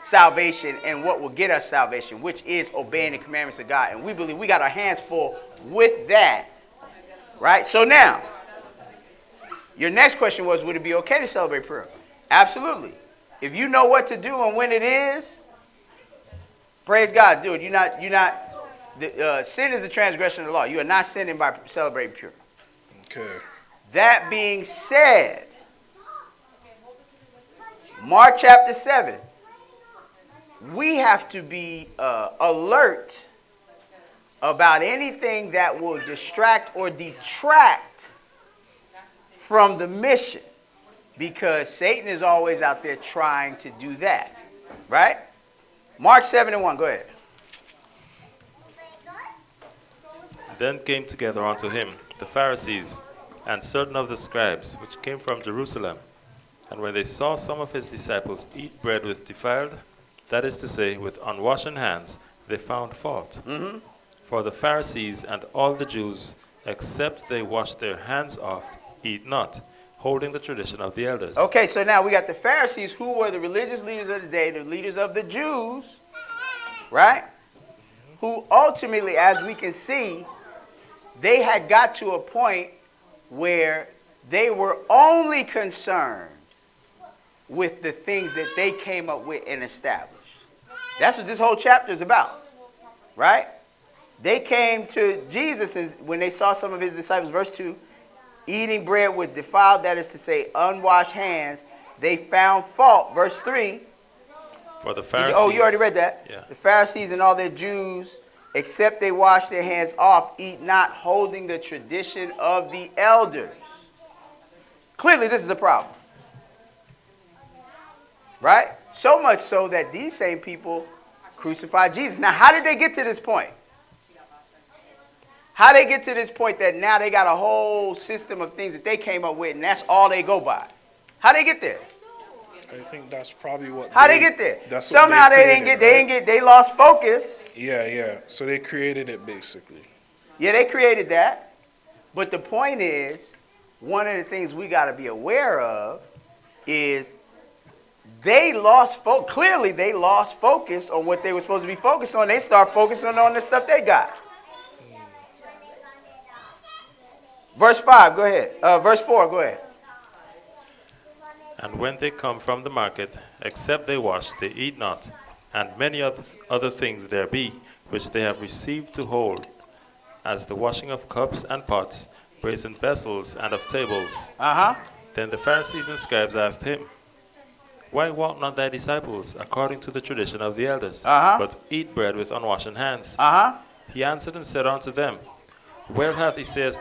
salvation and what will get us salvation, which is obeying the commandments of God. And we believe we got our hands full with that. Right? So now, your next question was, would it be okay to celebrate Purim? Absolutely. If you know what to do and when it is, praise God, do it. Sin is a transgression of the law. You are not sinning by celebrating Purim. Okay. That being said, Mark chapter 7, we have to be alert about anything that will distract or detract from the mission, because Satan is always out there trying to do that. Right? Mark 7:1, go ahead. Then came together unto him the Pharisees and certain of the scribes, which came from Jerusalem. And when they saw some of his disciples eat bread with defiled, that is to say, with unwashen hands, they found fault. Mm-hmm. For the Pharisees and all the Jews, except they wash their hands oft, eat not, holding the tradition of the elders. Okay, so now we got the Pharisees, who were the religious leaders of the day, the leaders of the Jews, right? Who ultimately, as we can see, they had got to a point where they were only concerned with the things that they came up with and established. That's what this whole chapter is about, right? They came to Jesus, and when they saw some of his disciples, verse 2, eating bread with defiled, that is to say, unwashed hands, they found fault. Verse 3. For the Pharisees. Oh, you already read that. Yeah. The Pharisees and all their Jews, except they wash their hands off, eat not, holding the tradition of the elders. Clearly, this is a problem. Right? So much so that these same people crucified Jesus. Now, how did they get to this point? How they get to this point that now they got a whole system of things that they came up with, and that's all they go by? How they get there? I think that's probably what. How they get there? That's what Somehow they created, didn't get. They lost focus. Yeah. So they created it basically. Yeah, they created that. But the point is, one of the things we got to be aware of is they lost focus. Clearly, they lost focus on what they were supposed to be focused on. They start focusing on the stuff they got. Verse 5, go ahead. Verse 4, go ahead. And when they come from the market, except they wash, they eat not. And many other things there be, which they have received to hold, as the washing of cups and pots, brazen vessels, and of tables. Then the Pharisees and scribes asked him, Why walk not thy disciples according to the tradition of the elders, but eat bread with unwashen hands? He answered and said unto them, Well hath Isaiah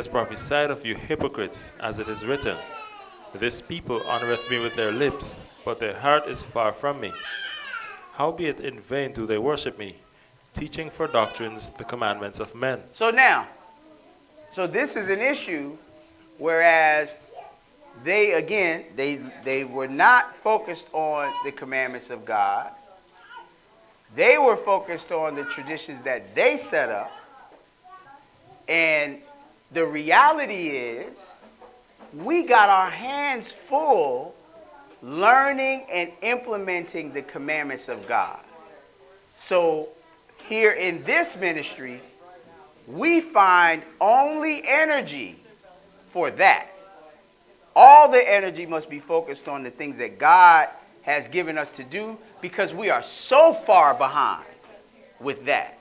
prophesied of you hypocrites, as it is written, This people honoreth me with their lips, but their heart is far from me. Howbeit in vain do they worship me, teaching for doctrines the commandments of men. So this is an issue, whereas they were not focused on the commandments of God. They were focused on the traditions that they set up. And the reality is, we got our hands full learning and implementing the commandments of God. So here in this ministry, we find only energy for that. All the energy must be focused on the things that God has given us to do, because we are so far behind with that.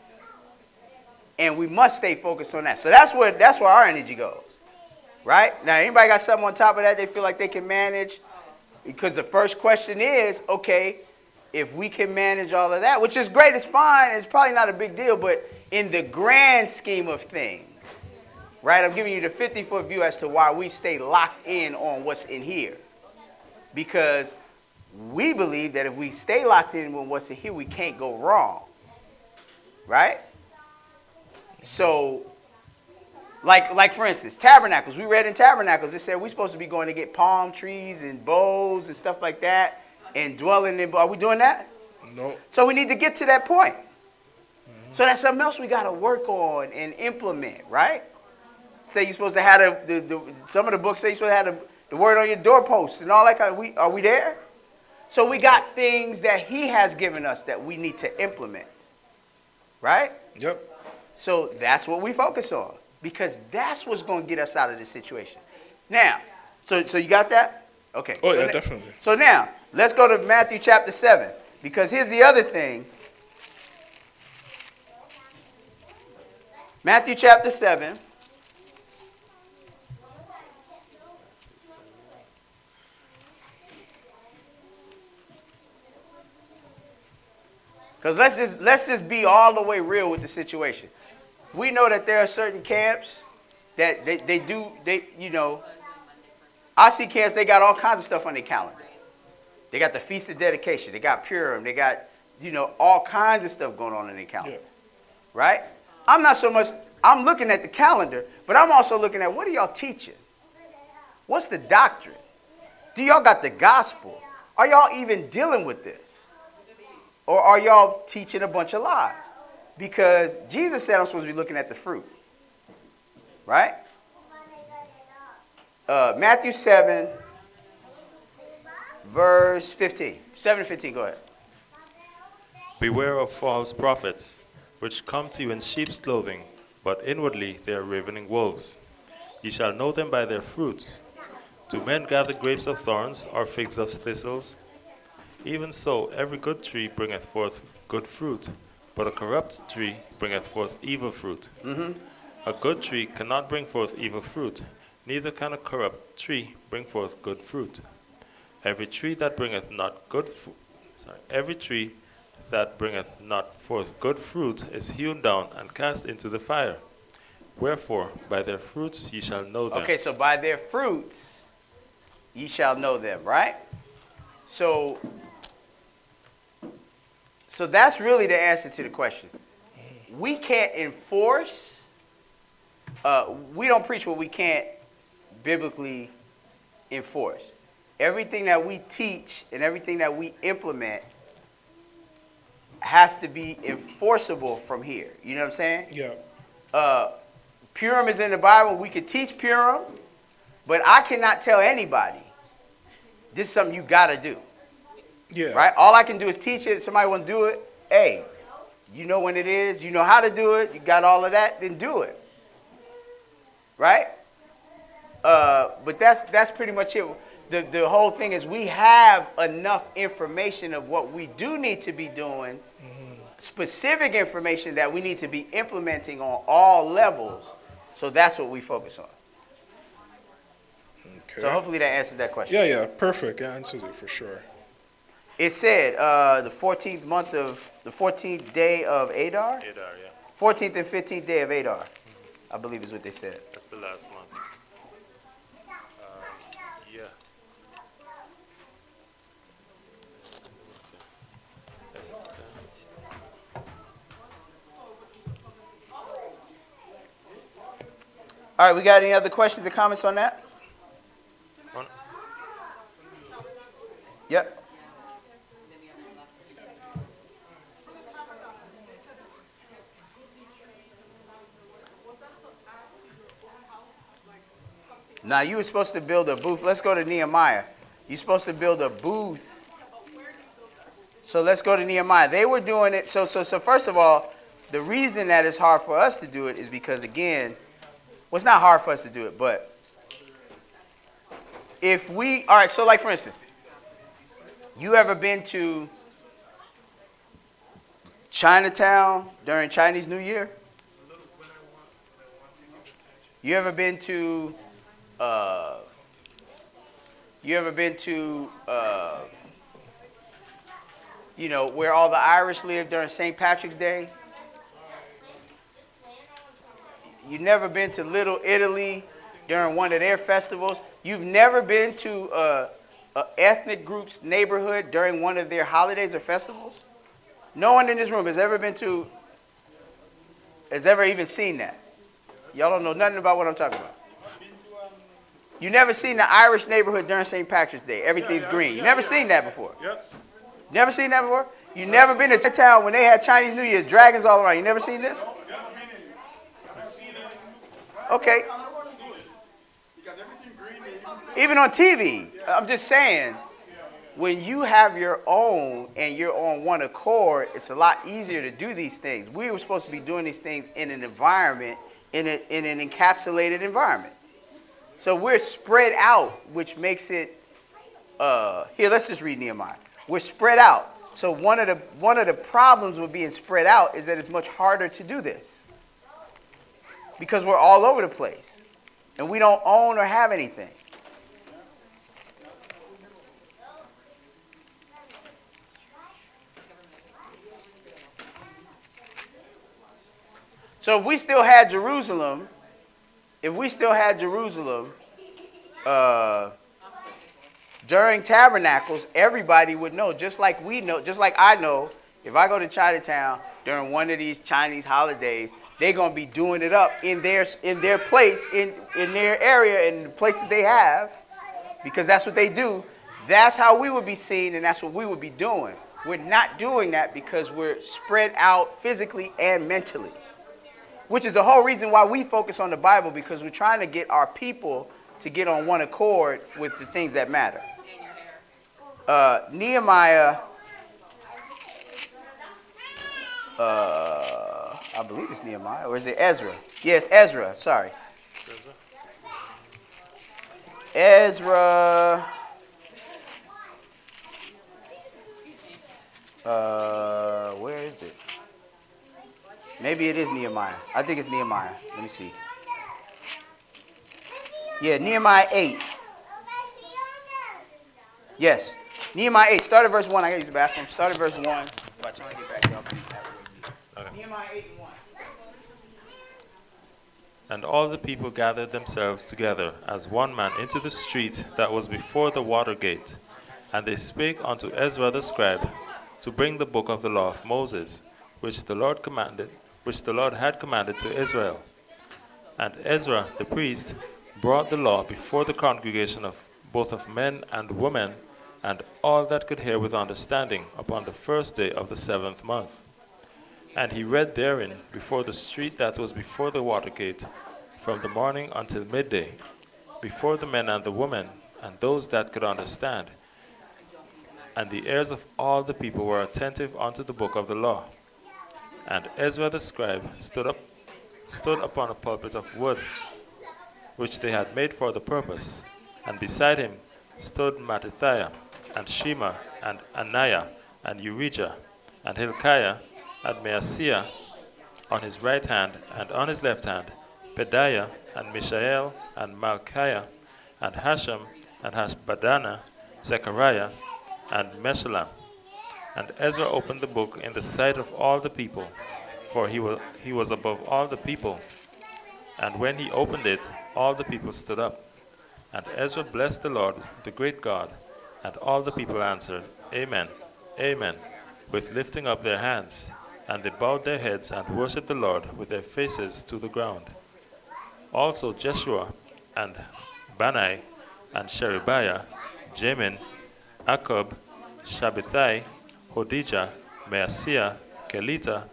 And we must stay focused on that. So that's where our energy goes. Right? Now, anybody got something on top of that they feel like they can manage? Because the first question is, okay, if we can manage all of that, which is great, it's fine, it's probably not a big deal, but in the grand scheme of things, right, I'm giving you the 50-foot view as to why we stay locked in on what's in here. Because we believe that if we stay locked in on what's in here, we can't go wrong. Right? So, like for instance, tabernacles. We read in tabernacles, it said we're supposed to be going to get palm trees and boughs and stuff like that and dwelling in. Are we doing that? No. So we need to get to that point. So that's something else we got to work on and implement, right? Say you're supposed to have some of the books say you're supposed to have the word on your doorposts and all that kind of. Are we there? So we got things that he has given us that we need to implement. Right? Yep. So that's what we focus on, because that's what's going to get us out of this situation. Now, so you got that? Okay. Oh, so yeah, definitely. So now, let's go to Matthew chapter 7, because here's the other thing. Matthew chapter 7. Because let's just be all the way real with the situation. We know that there are certain camps that I see camps, they got all kinds of stuff on their calendar. They got the Feast of Dedication, they got Purim, they got, all kinds of stuff going on in their calendar. Yeah. Right? I'm looking at the calendar, but I'm also looking at, what are y'all teaching? What's the doctrine? Do y'all got the gospel? Are y'all even dealing with this? Or are y'all teaching a bunch of lies? Because Jesus said I'm supposed to be looking at the fruit. Right? Matthew 7, verse 15. 7 and 15, go ahead. Beware of false prophets, which come to you in sheep's clothing, but inwardly they are ravening wolves. Ye shall know them by their fruits. Do men gather grapes of thorns, or figs of thistles? Even so, every good tree bringeth forth good fruit, but a corrupt tree bringeth forth evil fruit. Mm-hmm. A good tree cannot bring forth evil fruit, neither can a corrupt tree bring forth good fruit. Every tree that bringeth not forth good fruit is hewn down and cast into the fire. Wherefore, by their fruits ye shall know them. Okay, so by their fruits ye shall know them, right? So that's really the answer to the question. We can't enforce, we don't preach what we can't biblically enforce. Everything that we teach and everything that we implement has to be enforceable from here. You know what I'm saying? Yeah. Purim is in the Bible. We could teach Purim, but I cannot tell anybody, this is something you got to do. Yeah. Right? All I can do is teach it. Somebody want to do it. Hey, you know when it is. You know how to do it. You got all of that. Then do it. Right? But that's pretty much it. The whole thing is we have enough information of what we do need to be doing, specific information that we need to be implementing on all levels. So that's what we focus on. Okay. So hopefully that answers that question. Yeah, perfect. It answers it for sure. It said the 14th day of Adar? Adar, yeah. 14th and 15th day of Adar, I believe is what they said. That's the last month. Yeah. All right, we got any other questions or comments on that? Yep. Now, you were supposed to build a booth. Let's go to Nehemiah. You're supposed to build a booth. So let's go to Nehemiah. They were doing it. So first of all, the reason that it's hard for us to do it is because, again, well, it's not hard for us to do it, but if we, all right, so like for instance, you ever been to Chinatown during Chinese New Year? You ever been to where all the Irish live during St. Patrick's Day? You've never been to Little Italy during one of their festivals? You've never been to a ethnic group's neighborhood during one of their holidays or festivals? No one in this room has ever even seen that. Y'all don't know nothing about what I'm talking about. You never seen the Irish neighborhood during St. Patrick's Day. Everything's green. You never seen that before? Yep. Never seen that before? You never been to town when they had Chinese New Year's, dragons all around. You never seen this? Okay. Even on TV. I'm just saying, when you have your own and you're on one accord, it's a lot easier to do these things. We were supposed to be doing these things in an environment, in an encapsulated environment. So we're spread out, which makes it, here, let's just read Nehemiah. We're spread out. So one of the problems with being spread out is that it's much harder to do this because we're all over the place and we don't own or have anything. So if we still had Jerusalem, during tabernacles, everybody would know, just like we know, just like I know, if I go to Chinatown during one of these Chinese holidays, they're going to be doing it up in their place, in their area, in the places they have, because that's what they do. That's how we would be seen, and that's what we would be doing. We're not doing that because we're spread out physically and mentally, which is the whole reason why we focus on the Bible, because we're trying to get our people to get on one accord with the things that matter. Nehemiah, I believe it's Nehemiah, or is it Ezra? Yes, Ezra, sorry. Ezra, where is it? Maybe it is Nehemiah. I think it's Nehemiah. Let me see. Yeah, Nehemiah 8. Yes. Nehemiah 8. Start at verse 1. I got to use the bathroom. Start at verse 1. By the time I get back, y'all can have it. Okay. Nehemiah 8 and 1. And all the people gathered themselves together as one man into the street that was before the water gate. And they spake unto Ezra the scribe to bring the book of the law of Moses, which the Lord had commanded to Israel. And Ezra the priest brought the law before the congregation of both of men and women, and all that could hear with understanding, upon the first day of the 7th month. And he read therein before the street that was before the water gate, from the morning until midday, before the men and the women, and those that could understand. And the ears of all the people were attentive unto the book of the law. And Ezra the scribe stood upon a pulpit of wood, which they had made for the purpose, and beside him stood Mattithiah, and Shema, and Ananiah, and Urijah, and Hilkiah, and Maaseiah on his right hand, and on his left hand Pedaiah, and Mishael, and Malchiah, and Hashem, and Hashbaddanah, Zechariah, and Meshullam. And Ezra opened the book in the sight of all the people, for he was above all the people. And when he opened it, all the people stood up. And Ezra blessed the Lord, the great God. And all the people answered, Amen, Amen, with lifting up their hands. And they bowed their heads and worshipped the Lord with their faces to the ground. Also Jeshua, and Bani, and Sherebiah, Jamin, Akub, Shabbathai, Hodijah, Maaseiah, Kelita,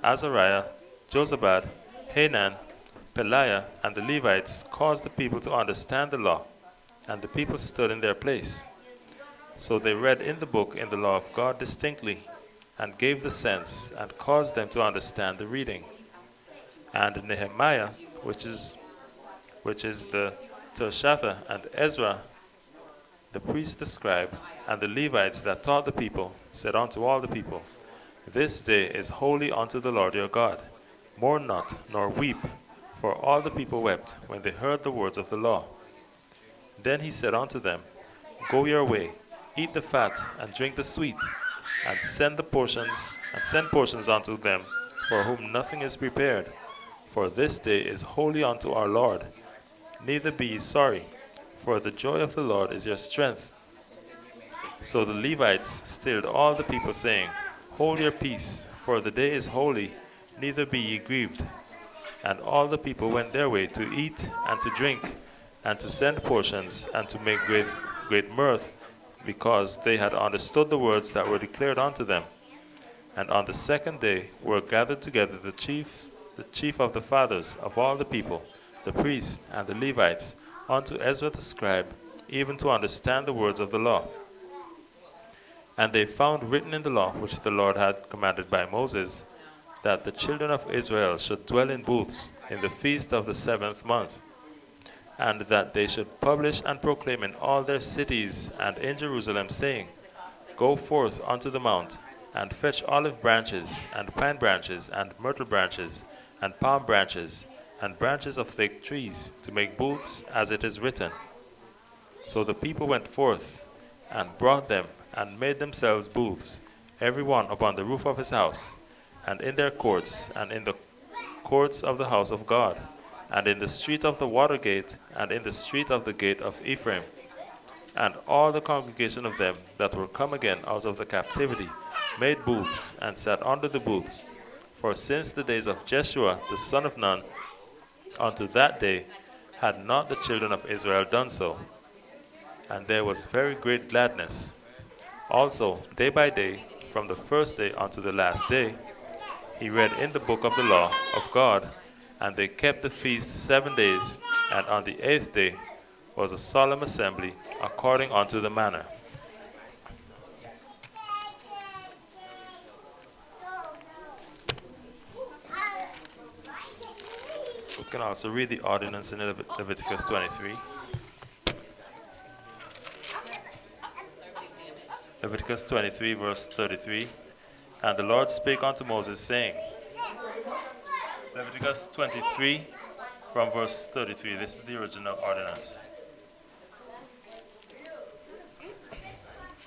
Azariah, Jozabad, Hanan, Peliah, and the Levites caused the people to understand the law, and the people stood in their place. So they read in the book in the law of God distinctly, and gave the sense, and caused them to understand the reading. And Nehemiah, which is the Tershatha, and Ezra, the priest, the scribe, and the Levites that taught the people, said unto all the people, This day is holy unto the Lord your God. Mourn not, nor weep. For all the people wept when they heard the words of the law. Then he said unto them, Go your way, eat the fat, and drink the sweet, and send portions unto them, for whom nothing is prepared. For this day is holy unto our Lord. Neither be ye sorry, for the joy of the Lord is your strength. So the Levites stilled all the people, saying, Hold your peace, for the day is holy, neither be ye grieved. And all the people went their way to eat and to drink, and to send portions, and to make great mirth, because they had understood the words that were declared unto them. And on the second day were gathered together the chief of the fathers of all the people, the priests and the Levites, unto Ezra the scribe, even to understand the words of the law. And they found written in the law, which the Lord had commanded by Moses, that the children of Israel should dwell in booths in the feast of the 7th month, and that they should publish and proclaim in all their cities and in Jerusalem, saying, Go forth unto the mount, and fetch olive branches, and pine branches, and myrtle branches, and palm branches, and branches of thick trees, to make booths, as it is written. So the people went forth, and brought them, and made themselves booths, every one upon the roof of his house, and in their courts, and in the courts of the house of God, and in the street of the water gate, and in the street of the gate of Ephraim. And all the congregation of them that were come again out of the captivity made booths, and sat under the booths. For since the days of Jeshua the son of Nun unto that day had not the children of Israel done so. And there was very great gladness. Also, day by day, from the first day unto the last day, he read in the book of the law of God, and they kept the feast 7 days, and on the 8th day was a solemn assembly, according unto the manner. We can also read the ordinance in Leviticus 23. Leviticus 23, verse 33. And the Lord spake unto Moses, saying, Leviticus 23, from verse 33. This is the original ordinance.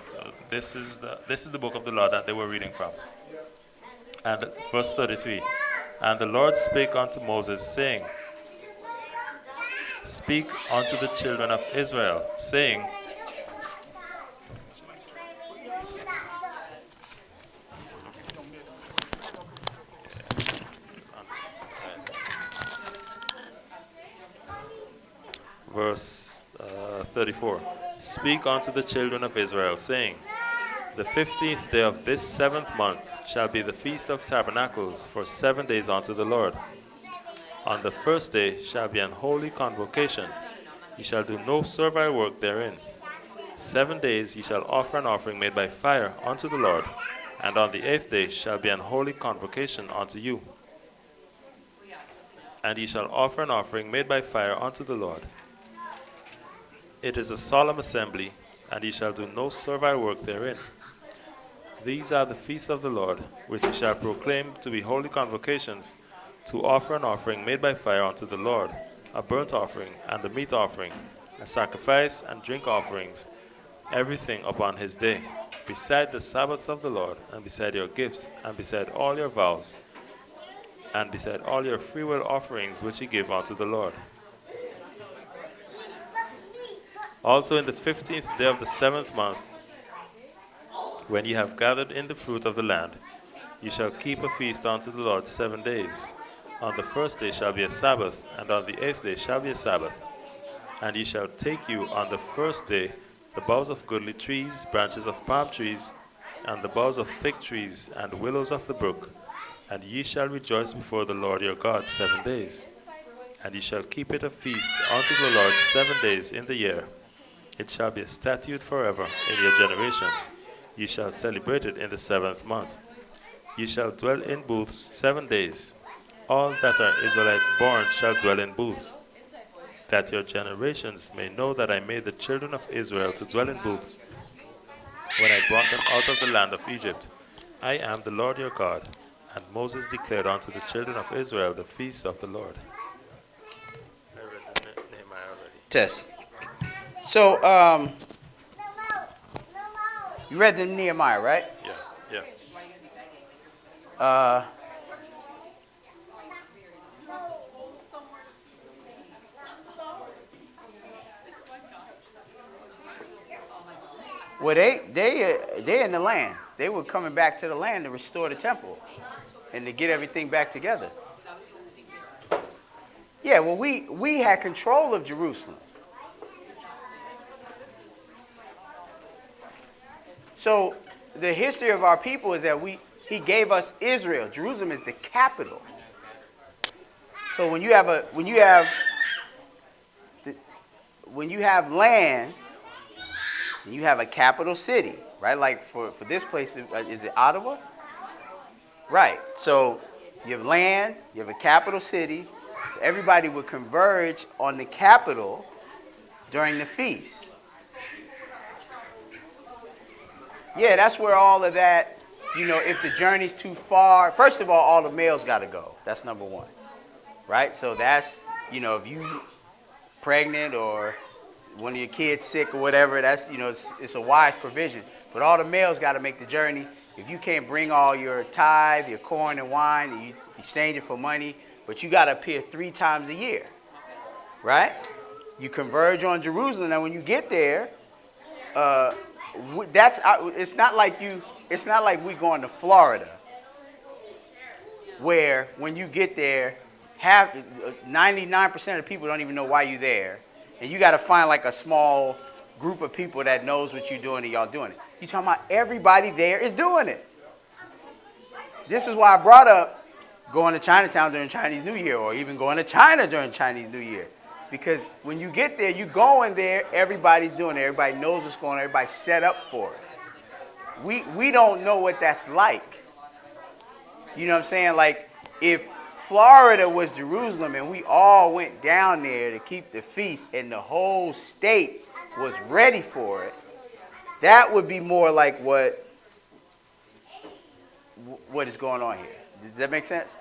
So this is the book of the law that they were reading from. And verse 33. And the Lord spake unto Moses, saying, Speak unto the children of Israel, saying, verse 34. Speak unto the children of Israel, saying, The 15th day of this 7th month shall be the feast of tabernacles for 7 days unto the Lord. On the first day shall be an holy convocation. Ye shall do no servile work therein. 7 days ye shall offer an offering made by fire unto the Lord, and on the 8th day shall be an holy convocation unto you. And ye shall offer an offering made by fire unto the Lord. It is a solemn assembly, and ye shall do no servile work therein. These are the feasts of the Lord, which ye shall proclaim to be holy convocations, to offer an offering made by fire unto the Lord, a burnt offering, and a meat offering, a sacrifice and drink offerings, everything upon his day, beside the Sabbaths of the Lord, and beside your gifts, and beside all your vows, and beside all your freewill offerings which ye give unto the Lord. Also in the 15th day of the 7th month, when ye have gathered in the fruit of the land, ye shall keep a feast unto the Lord 7 days. On the first day shall be a Sabbath, and on the 8th day shall be a Sabbath. And ye shall take you on the first day the boughs of goodly trees, branches of palm trees, and the boughs of thick trees, and willows of the brook, and ye shall rejoice before the Lord your God 7 days. And ye shall keep it a feast unto the Lord 7 days in the year. It shall be a statute forever in your generations. Ye shall celebrate it in the 7th month. Ye shall dwell in booths 7 days. All that are Israelites born shall dwell in booths, that your generations may know that I made the children of Israel to dwell in booths when I brought them out of the land of Egypt. I am the Lord your God. And Moses declared unto the children of Israel the feasts of the Lord. I read the Nehemiah already. Test. So, you read the Nehemiah, right? Yeah. Well, they in the land. They were coming back to the land to restore the temple and to get everything back together. Yeah, well, we had control of Jerusalem. So the history of our people is that he gave us Israel. Jerusalem is the capital. So when you have land, and you have a capital city, right? Like for this place, is it Ottawa? Right. So you have land, you have a capital city. So everybody would converge on the capital during the feast. Yeah, that's where all of that, if the journey's too far, first of all the males got to go. That's number one, right? So that's, if you pregnant or one of your kids sick or whatever, that's, it's a wise provision. But all the males got to make the journey. If you can't bring all your tithe, your corn and wine, and you exchange it for money, but you got to appear 3 times a year, right? You converge on Jerusalem, and when you get there, it's not like we going to Florida, where when you get there, 99% of the people don't even know why you're there, and you got to find like a small group of people that knows what you're doing and y'all doing it. You talking about everybody there is doing it. This is why I brought up going to Chinatown during Chinese New Year, or even going to China during Chinese New Year. Because when you get there, you go in there, everybody's doing it. Everybody knows what's going on. Everybody's set up for it. We don't know what that's like. You know what I'm saying? Like, if Florida was Jerusalem and we all went down there to keep the feast and the whole state was ready for it, that would be more like what is going on here. Does that make sense?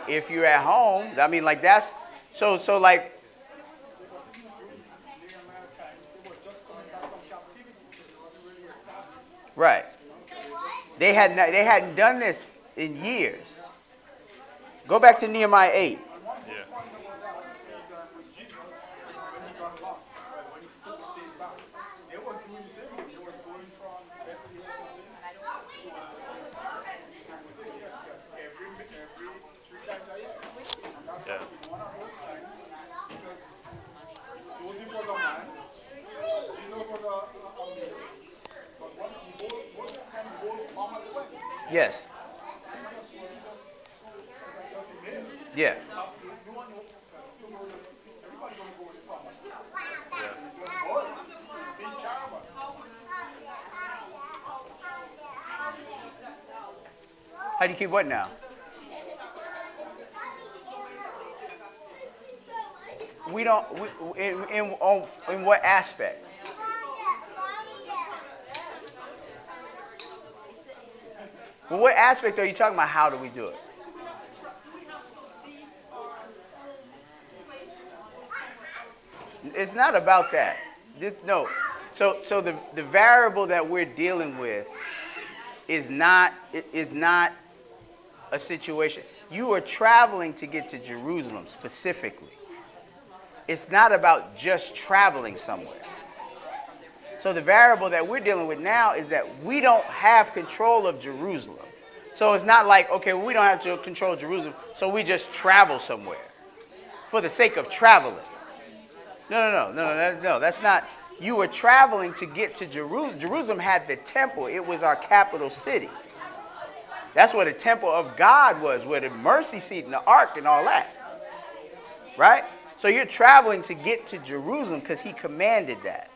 If you're at home, I mean, like that's so like. Right. They hadn't done this in years. Go back to Nehemiah 8. Yes. Yeah. How do you keep what now? We don't. In what aspect? Well, what aspect are you talking about? How do we do it? It's not about that. No. So the variable that we're dealing with is not a situation. You are traveling to get to Jerusalem specifically. It's not about just traveling somewhere. So the variable that we're dealing with now is that we don't have control of Jerusalem. So it's not like, okay, well, we don't have to control Jerusalem, so we just travel somewhere for the sake of traveling. No, that's not. You were traveling to get to Jerusalem. Jerusalem had the temple. It was our capital city. That's where the temple of God was, where the mercy seat and the ark and all that. Right? So you're traveling to get to Jerusalem because he commanded that.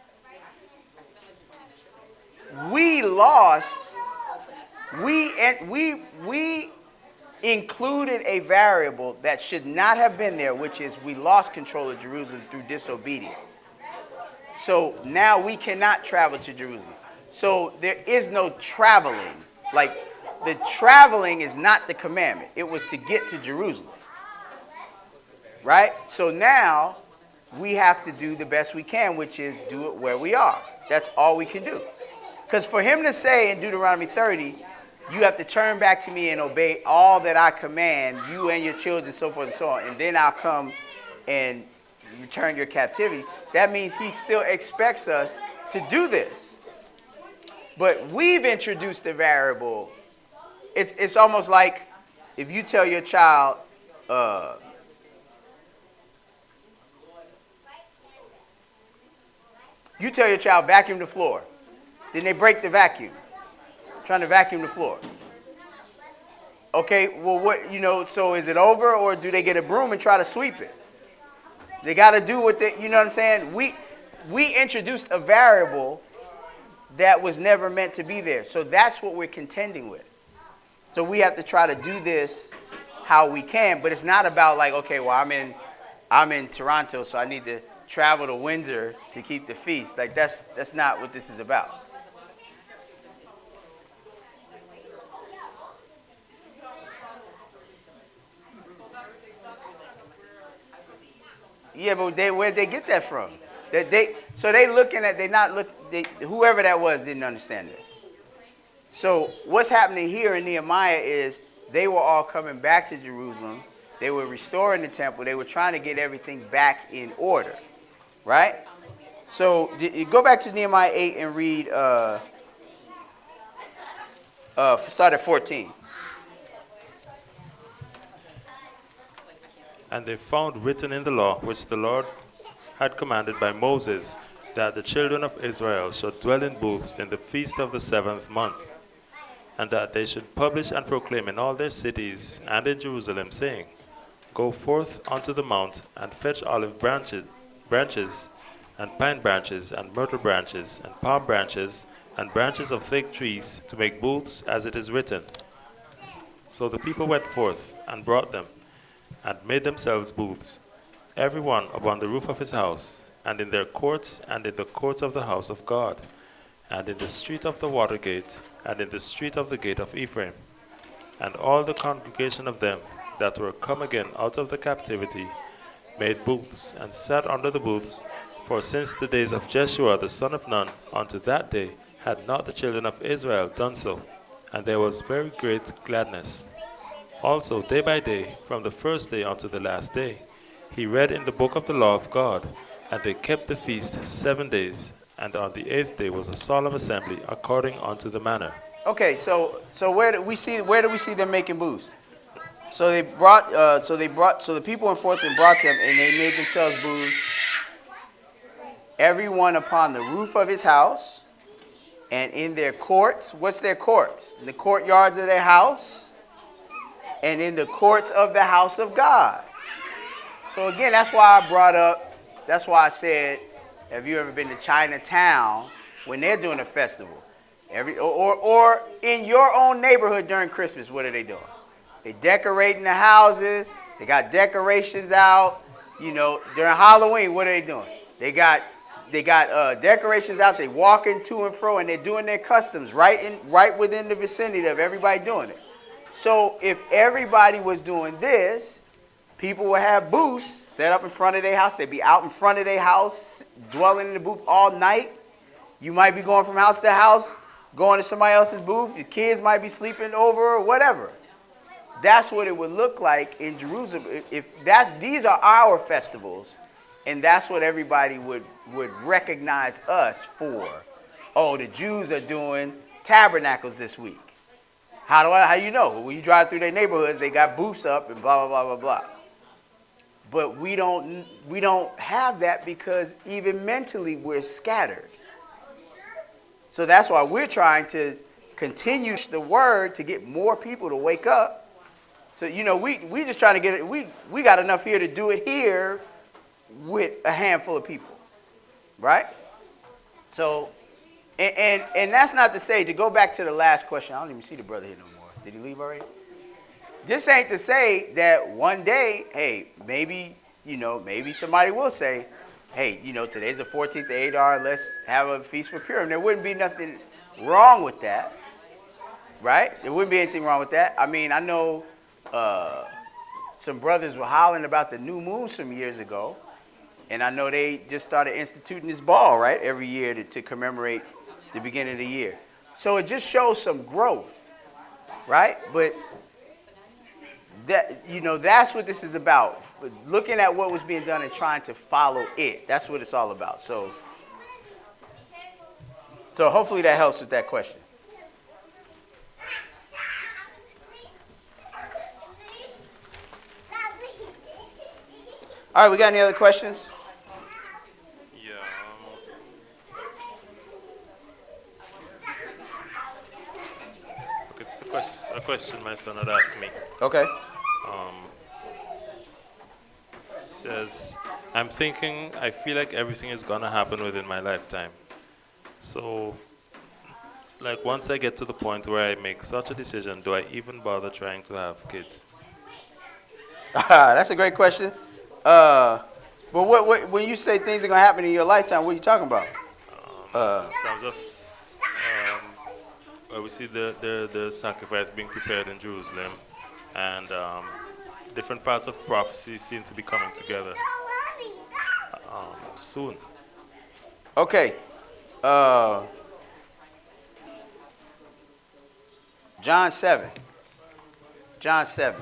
We lost, we included a variable that should not have been there, which is we lost control of Jerusalem through disobedience. So now we cannot travel to Jerusalem. So there is no traveling. Like, the traveling is not the commandment. It was to get to Jerusalem. Right? So now we have to do the best we can, which is do it where we are. That's all we can do. Because for him to say in Deuteronomy 30, you have to turn back to me and obey all that I command, you and your children, so forth and so on, and then I'll come and return your captivity. That means he still expects us to do this. But we've introduced the variable. It's almost like if you tell your child, you tell your child vacuum the floor. Then they break the vacuum, trying to vacuum the floor. Okay, well, so is it over, or do they get a broom and try to sweep it? They got to do what they, you know what I'm saying? We introduced a variable that was never meant to be there. So that's what we're contending with. So we have to try to do this how we can, but it's not about like, okay, well, I'm in Toronto, so I need to travel to Windsor to keep the feast. Like that's not what this is about. Yeah, but where'd they get that from? So they looking at, whoever that was didn't understand this. So what's happening here in Nehemiah is they were all coming back to Jerusalem. They were restoring the temple. They were trying to get everything back in order, right? So go back to Nehemiah 8 and read, start at 14. And they found written in the law, which the Lord had commanded by Moses, that the children of Israel should dwell in booths in the feast of the 7th month, and that they should publish and proclaim in all their cities and in Jerusalem, saying, Go forth unto the mount, and fetch olive branches, and pine branches, and myrtle branches, and palm branches, and branches of fig trees, to make booths, as it is written. So the people went forth, and brought them, and made themselves booths, every one upon the roof of his house, and in their courts, and in the courts of the house of God, and in the street of the water gate, and in the street of the gate of Ephraim. And all the congregation of them that were come again out of the captivity made booths, and sat under the booths, for since the days of Jeshua the son of Nun unto that day had not the children of Israel done so, and there was very great gladness. Also day by day, from the first day unto the last day, he read in the book of the law of God, and they kept the feast 7 days, and on the 8th day was a solemn assembly according unto the manner. Okay, so where do we see them making booths? So the people went forth and brought them, and they made themselves booths, everyone upon the roof of his house, and in their courts. What's their courts? In the courtyards of their house, and in the courts of the house of God. So again, that's why I said, have you ever been to Chinatown when they're doing a festival? Or in your own neighborhood during Christmas, what are they doing? They decorating the houses. They got decorations out. During Halloween, what are they doing? They got decorations out. They walking to and fro, and they're doing their customs right within the vicinity of everybody doing it. So if everybody was doing this, people would have booths set up in front of their house. They'd be out in front of their house, dwelling in the booth all night. You might be going from house to house, going to somebody else's booth. Your kids might be sleeping over or whatever. That's what it would look like in Jerusalem. These are our festivals, and that's what everybody would recognize us for. Oh, the Jews are doing tabernacles this week. How you know? When you drive through their neighborhoods, they got booths up and blah, blah, blah, blah, blah. But we don't have that because even mentally we're scattered. So that's why we're trying to continue the word to get more people to wake up. So, we just trying to get it. We got enough here to do it here with a handful of people, right? So, and that's not to say, to go back to the last question, I don't even see the brother here no more. Did he leave already? This ain't to say that one day, hey, maybe somebody will say, hey, today's the 14th of Adar, let's have a feast for Purim. There wouldn't be nothing wrong with that, right? There wouldn't be anything wrong with that. I mean, I know some brothers were hollering about the new moon some years ago, and I know they just started instituting this ball, right, every year to commemorate the beginning of the year. So it just shows some growth, right? But that's what this is about. Looking at what was being done and trying to follow it. That's what it's all about. So hopefully that helps with that question. All right, we got any other questions? Yeah. Okay, it's a question my son had asked me. Okay. He says, I'm thinking, I feel like everything is going to happen within my lifetime. So, like, once I get to the point where I make such a decision, do I even bother trying to have kids? That's a great question. But when you say things are going to happen in your lifetime, what are you talking about? In terms of, well, we see the sacrifice being prepared in Jerusalem, and different parts of prophecy seem to be coming together soon. Okay. John 7. John 7.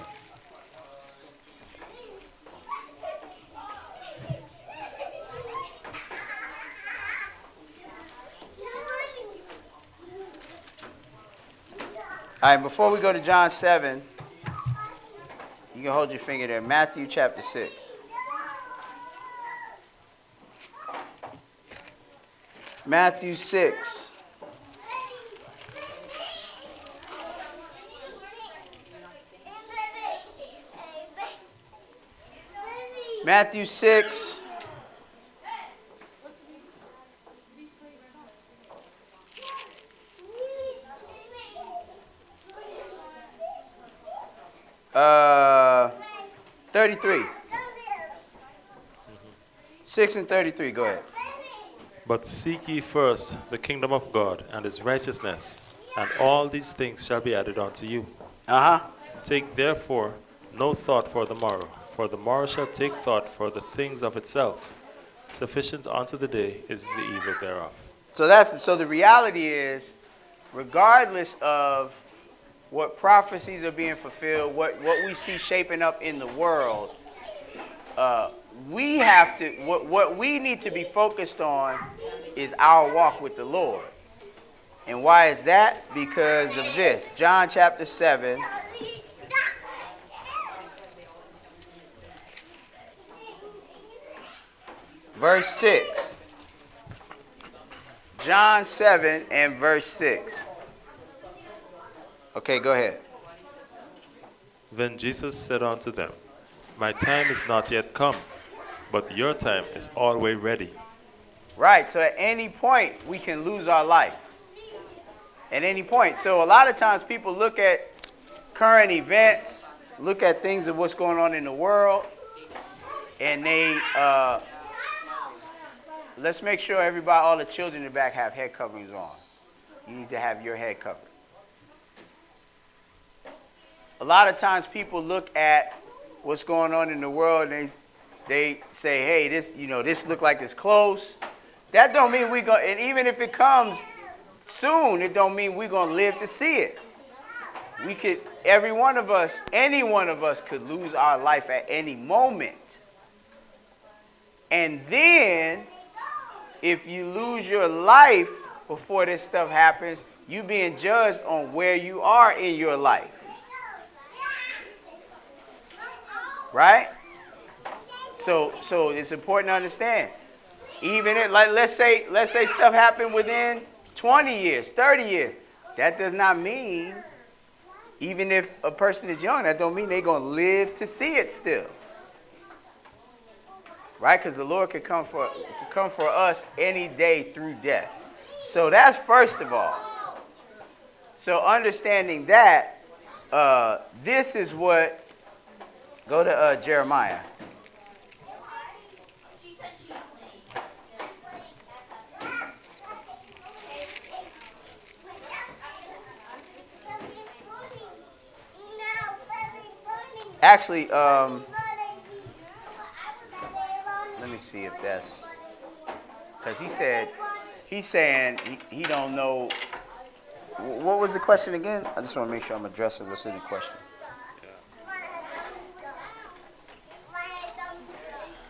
All right, before we go to John 7, you can hold your finger there. Matthew chapter 6. Matthew 6. Matthew 6. Uh, 33. 6 and 33, go ahead. But seek ye first the kingdom of God and his righteousness, and all these things shall be added unto you. Uh-huh. Take therefore no thought for the morrow shall take thought for the things of itself. Sufficient unto the day is the evil thereof. So the reality is, regardless of what prophecies are being fulfilled, what we see shaping up in the world, we have to, what we need to be focused on is our walk with the Lord. And why is that? Because of this. John chapter 7. Verse 6. John 7 and verse 6. Okay, go ahead. Then Jesus said unto them, My time is not yet come, but your time is always ready. Right, so at any point, we can lose our life. At any point. So a lot of times people look at current events, look at things of what's going on in the world, and they, let's make sure everybody, all the children in the back have head coverings on. You need to have your head covered. A lot of times people look at what's going on in the world and they say, hey, this look like it's close. That don't mean we go, and even if it comes soon, it don't mean we're going to live to see it. We could, every one of us, any one of us could lose our life at any moment. And then, if you lose your life before this stuff happens, you being judged on where you are in your life. Right? So it's important to understand. Even if, like, let's say stuff happened within 20 years, 30 years. That does not mean, even if a person is young, that don't mean they're going to live to see it still. Right? Because the Lord could come for us any day through death. So that's first of all. So understanding that, this is what, go to Jeremiah. Actually, let me see if that's, because he's saying he don't know. What was the question again? I just want to make sure I'm addressing what's in the question.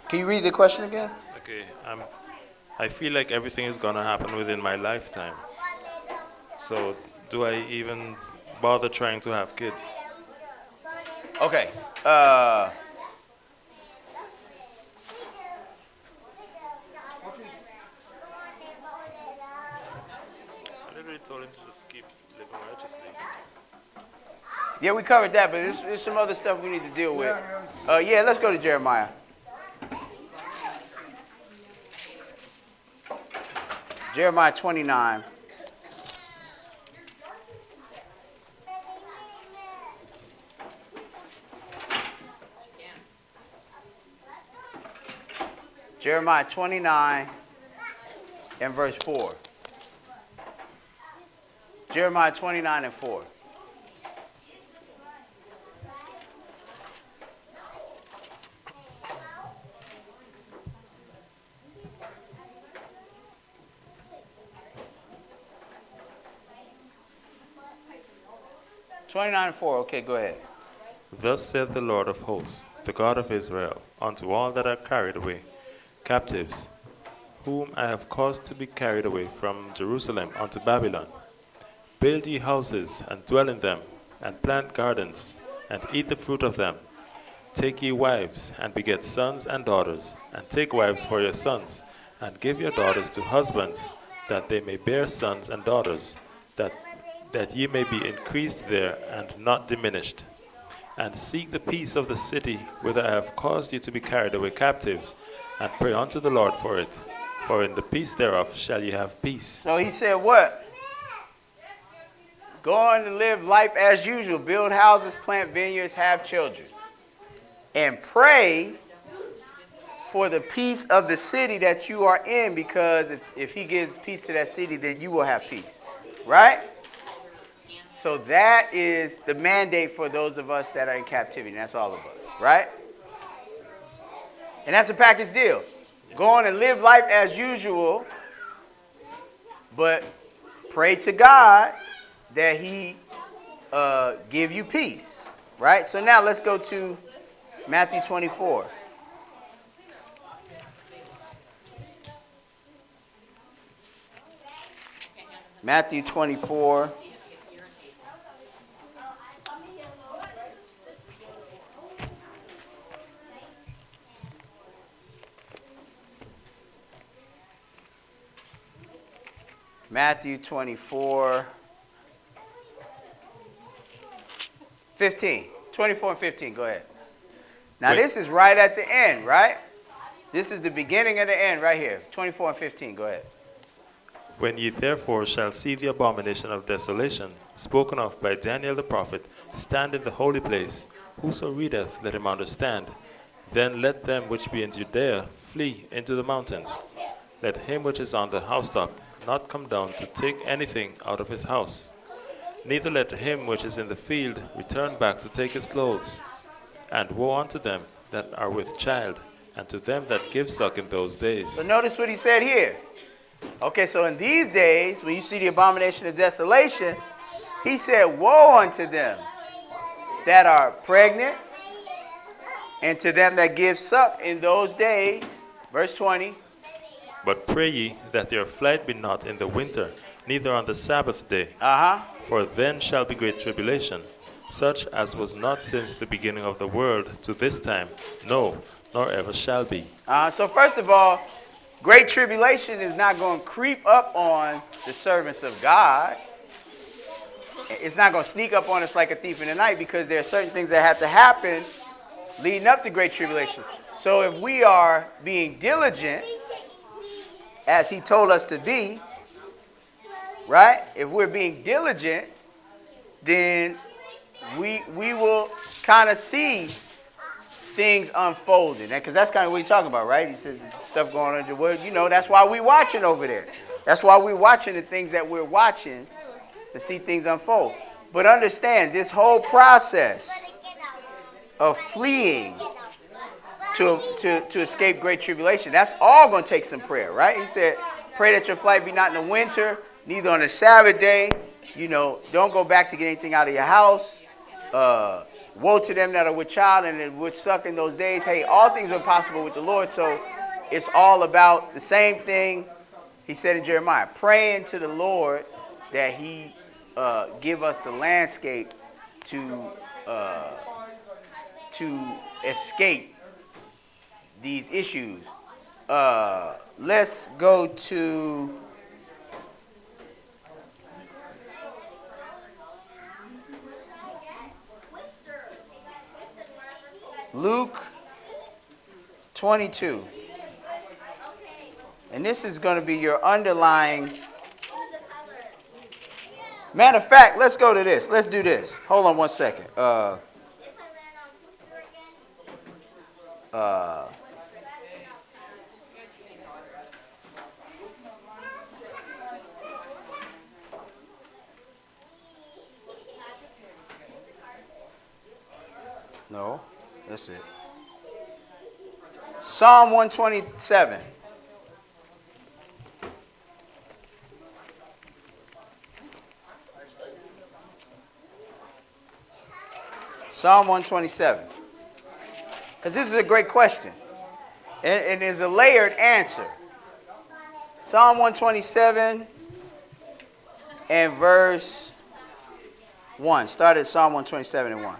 Can you read the question again? Okay, I feel like everything is going to happen within my lifetime. So do I even bother trying to have kids? Okay. told him to just keep living righteously. Yeah, we covered that, but there's some other stuff we need to deal with. Yeah, let's go to Jeremiah. Jeremiah 29. Jeremiah 29 and verse 4. Jeremiah 29 and 4. Okay, go ahead. Thus saith the Lord of hosts, the God of Israel, unto all that are carried away, captives, whom I have caused to be carried away from Jerusalem unto Babylon. Build ye houses, and dwell in them, and plant gardens, and eat the fruit of them. Take ye wives, and beget sons and daughters, and take wives for your sons, and give your daughters to husbands, that they may bear sons and daughters, that ye may be increased there, and not diminished. And seek the peace of the city whither I have caused you to be carried away captives, and pray unto the Lord for it. For in the peace thereof shall ye have peace. So he said what? Go on and live life as usual. Build houses, plant vineyards, have children. And pray for the peace of the city that you are in, because if he gives peace to that city, then you will have peace. Right? So that is the mandate for those of us that are in captivity. That's all of us. Right? And that's a package deal. Go on and live life as usual, but pray to God that he give you peace. Right? So now let's go to Matthew 24. Matthew 24. Matthew 24, 15. 24 and 15, go ahead. Now this is right at the end, right? This is the beginning of the end right here. 24 and 15, go ahead. When ye therefore shall see the abomination of desolation, spoken of by Daniel the prophet, stand in the holy place, whoso readeth, let him understand. Then let them which be in Judea flee into the mountains. Let him which is on the housetop not come down to take anything out of his house. Neither let him which is in the field return back to take his clothes. And woe unto them that are with child, and to them that give suck in those days. So notice what he said here. Okay, so in these days, when you see the abomination of desolation, he said, woe unto them that are pregnant, and to them that give suck in those days. Verse 20. But pray ye that your flight be not in the winter, neither on the Sabbath day. For then shall be great tribulation, such as was not since the beginning of the world to this time, no, nor ever shall be. So first of all, great tribulation is not going to creep up on the servants of God. It's not going to sneak up on us like a thief in the night, because there are certain things that have to happen leading up to great tribulation. So if we are being diligent, as he told us to be, right? If we're being diligent, then we will kind of see things unfolding. Because that's kind of what he's talking about, right? He says stuff going on. Well, you know, that's why we're watching over there. That's why we're watching the things that we're watching, to see things unfold. But understand, this whole process of fleeing to escape great tribulation, that's all going to take some prayer, right? He said, pray that your flight be not in the winter, neither on the Sabbath day. You know, don't go back to get anything out of your house. Woe to them that are with child and that would suck in those days. Hey, all things are possible with the Lord. So it's all about the same thing he said in Jeremiah. Praying to the Lord that he give us the landscape to escape these issues. Let's go to Luke 22. And this is going to be your underlying. Matter of fact, let's go to this. Let's do this. Hold on one second. No, that's it. Psalm 127. Psalm 127. Because this is a great question. And there's a layered answer. Psalm 127 and verse 1. Start at Psalm 127 and 1.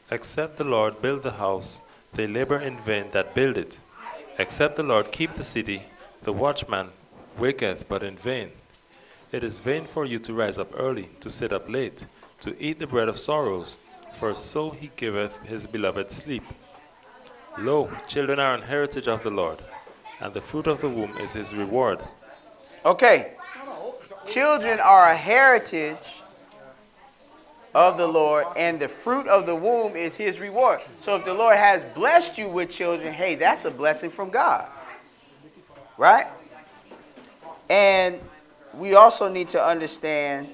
Except the Lord build the house, they labor in vain that build it. Except the Lord keep the city, the watchman waketh but in vain. It is vain for you to rise up early, to sit up late, to eat the bread of sorrows, for so he giveth his beloved sleep. Lo, children are an heritage of the Lord, and the fruit of the womb is his reward. Okay. Children are a heritage of the Lord, and the fruit of the womb is his reward. So if the Lord has blessed you with children, hey, that's a blessing from God. Right? And we also need to understand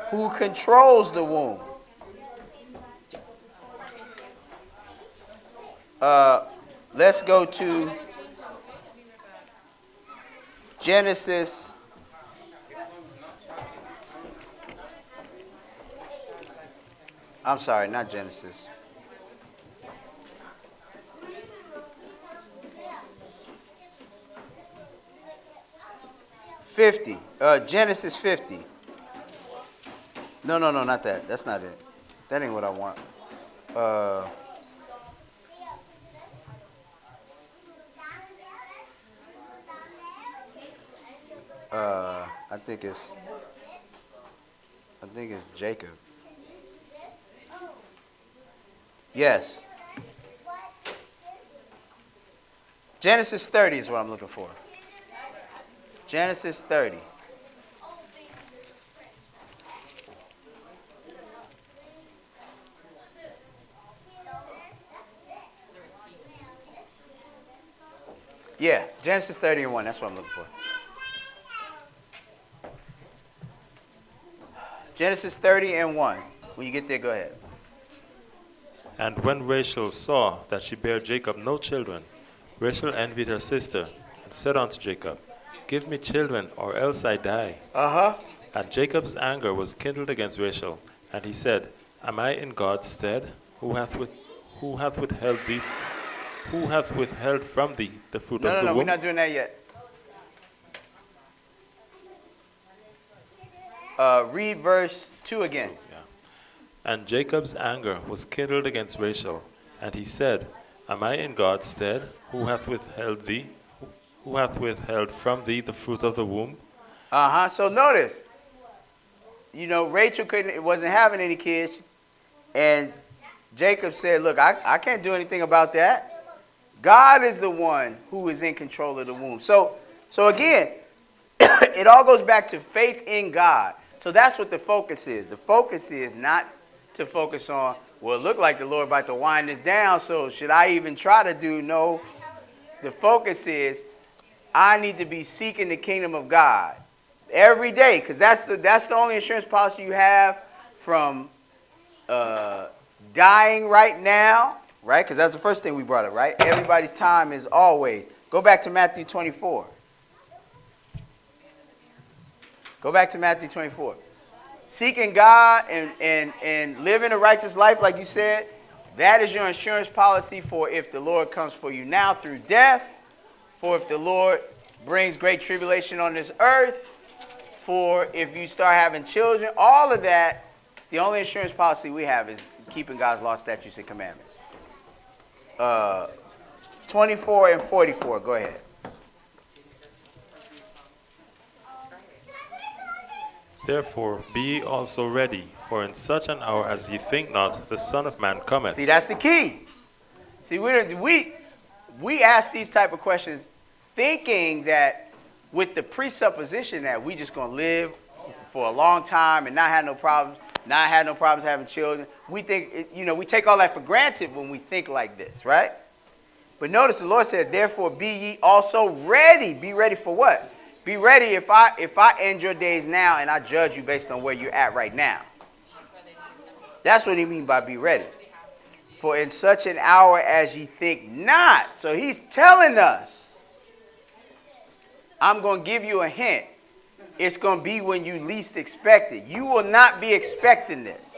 who controls the womb. Let's go to Genesis. I'm sorry, not Genesis. Genesis 50. No, not that. That's not it. That ain't what I want. I think it's Jacob. Yes. Genesis 30 is what I'm looking for. Genesis 30. Yeah, Genesis 30 and 1. That's what I'm looking for. Genesis 30 and 1. When you get there, go ahead. And when Rachel saw that she bare Jacob no children, Rachel envied her sister, and said unto Jacob, Give me children, or else I die. And Jacob's anger was kindled against Rachel, and he said, Am I in God's stead, who hath withheld from thee the fruit of the womb? No, we're not doing that yet. Read verse 2 again. And Jacob's anger was kindled against Rachel, and he said, Am I in God's stead, who hath withheld from thee the fruit of the womb? So notice, Rachel wasn't having any kids, and Jacob said, Look, I can't do anything about that. God is the one who is in control of the womb. So again, it all goes back to faith in God. So that's what the focus is. The focus is not to focus on, well, it looked like the Lord about to wind this down, so should I even try to do? No. The focus is, I need to be seeking the kingdom of God every day, because that's the only insurance policy you have from dying right now, right? Because that's the first thing we brought up, right? Everybody's time is always. Go back to Matthew 24. Go back to Matthew 24. Seeking God and living a righteous life, like you said, that is your insurance policy for if the Lord comes for you now through death, for if the Lord brings great tribulation on this earth, for if you start having children, all of that, the only insurance policy we have is keeping God's law, statutes, and commandments. 24 and 44, go ahead. Therefore be ye also ready, for in such an hour as ye think not, the Son of Man cometh. See, that's the key. See, we ask these type of questions thinking that with the presupposition that we just going to live for a long time and not have no problems, not have no problems having children. We think, we take all that for granted when we think like this, right? But notice the Lord said, therefore be ye also ready. Be ready for what? Be ready if I end your days now and I judge you based on where you're at right now. That's what he means by be ready. For in such an hour as ye think not. So he's telling us, I'm going to give you a hint. It's going to be when you least expect it. You will not be expecting this.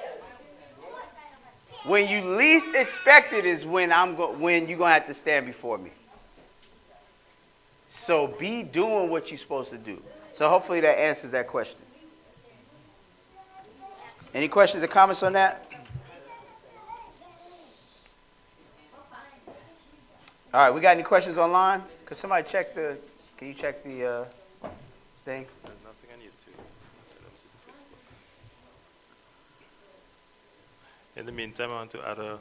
When you least expect it is when when you're going to have to stand before me. So be doing what you're supposed to do. So hopefully that answers that question. Any questions or comments on that? All right, we got any questions online? Could somebody check can you check the thing? There's nothing on YouTube. Let me see the Facebook. In the meantime, I want to add a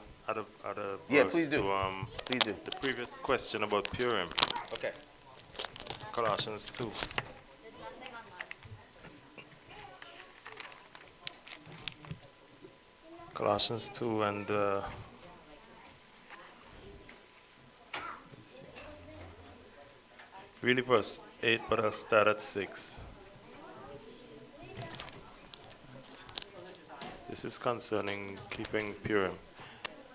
Yeah, verse please do. to Please do. the previous question about Purim. Okay. It's Colossians 2. Colossians 2 and let's see. Really verse 8, but I'll start at 6. This is concerning keeping Purim.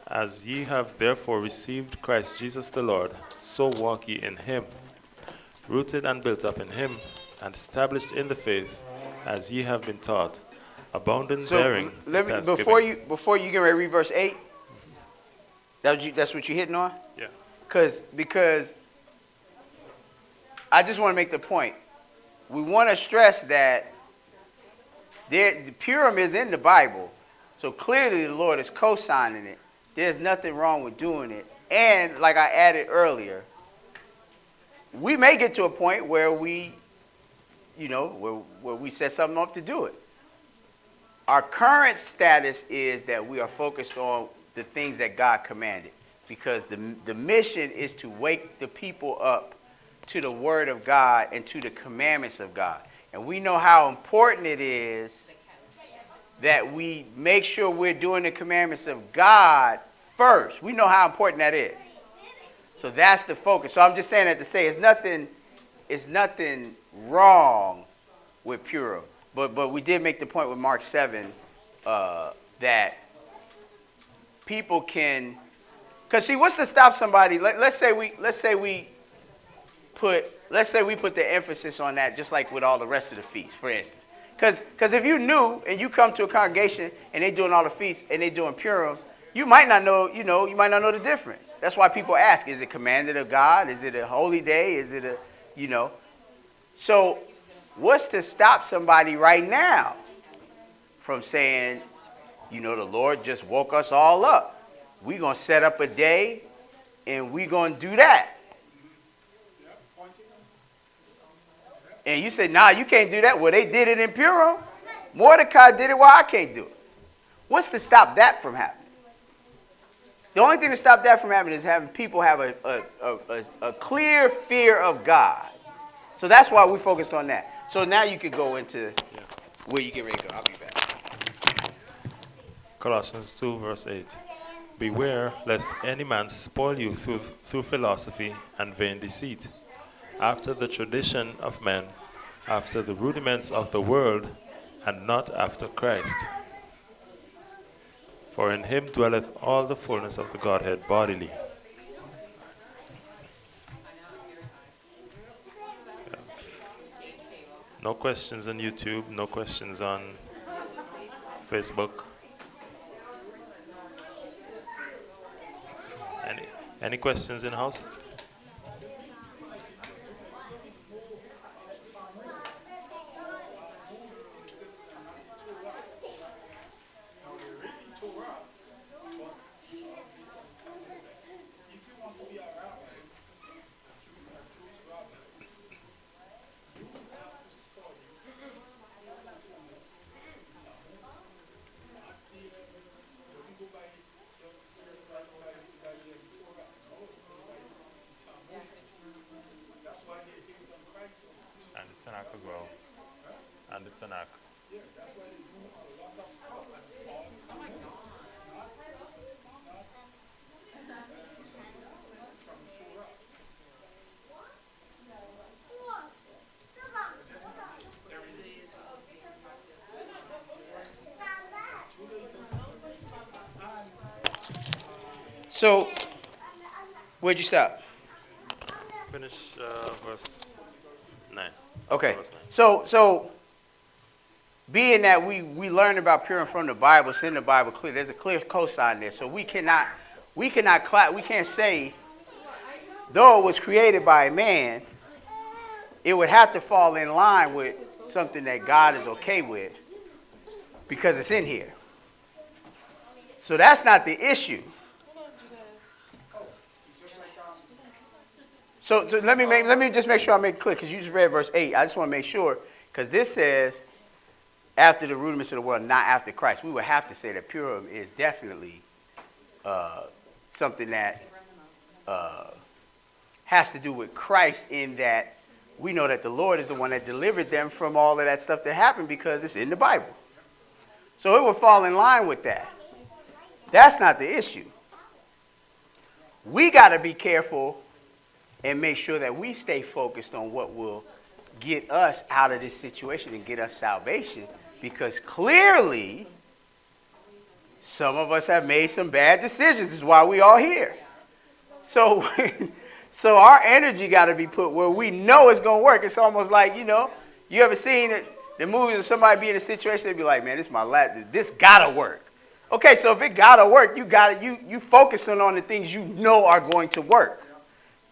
As ye have therefore received Christ Jesus the Lord, so walk ye in him, rooted and built up in him, and established in the faith, as ye have been taught, abounding therein. Let me before you get ready to read verse 8. That's what you're hitting on? Yeah. Because I just want to make the point. We want to stress that the Purim is in the Bible, so clearly the Lord is co-signing it. There's nothing wrong with doing it. And like I added earlier, we may get to a point where we, where we set something up to do it. Our current status is that we are focused on the things that God commanded, because the mission is to wake the people up to the Word of God and to the commandments of God. And we know how important it is that we make sure we're doing the commandments of God first. We know how important that is. So that's the focus. So I'm just saying that to say it's nothing wrong with Purim. But we did make the point with Mark 7 that people can, because see, what's to stop somebody? Let's say we put the emphasis on that, just like with all the rest of the feasts, for instance. Because if you knew and you come to a congregation and they're doing all the feasts and they're doing Purim, you might not know, you might not know the difference. That's why people ask, is it commanded of God? Is it a holy day? Is it So what's to stop somebody right now from saying, the Lord just woke us all up. We're going to set up a day and we're going to do that. And you say, nah, you can't do that. Well, they did it in Purim. Mordecai did it, I can't do it. What's to stop that from happening? The only thing to stop that from happening is having people have a clear fear of God. So that's why we focused on that. So now you can go into where you get ready to go. I'll be back. Colossians 2 verse 8. Beware lest any man spoil you through philosophy and vain deceit, after the tradition of men, after the rudiments of the world, and not after Christ. For in him dwelleth all the fullness of the Godhead bodily. No questions on YouTube, no questions on Facebook. Any questions in house? tabernacle. So, where'd you stop? Finish verse 9. Okay. Verse 9. So being that we learn about pure and from the Bible, it's in the Bible clear. There's a clear cosign there. So we cannot we can't say, though it was created by a man, it would have to fall in line with something that God is okay with because it's in here. So that's not the issue. So let me just make sure I make it clear, because you just read verse 8. I just want to make sure, because this says, after the rudiments of the world, not after Christ. We would have to say that Purim is definitely something that has to do with Christ, in that we know that the Lord is the one that delivered them from all of that stuff that happened because it's in the Bible. So it would fall in line with that. That's not the issue. We got to be careful and make sure that we stay focused on what will get us out of this situation and get us salvation, because clearly some of us have made some bad decisions. This is why we all here. So so our energy got to be put where we know it's going to work. It's almost like, you ever seen the movies of somebody be in a situation, they be like, man, this is my last, this got to work. Okay, so if it got to work, you focusing on the things you know are going to work.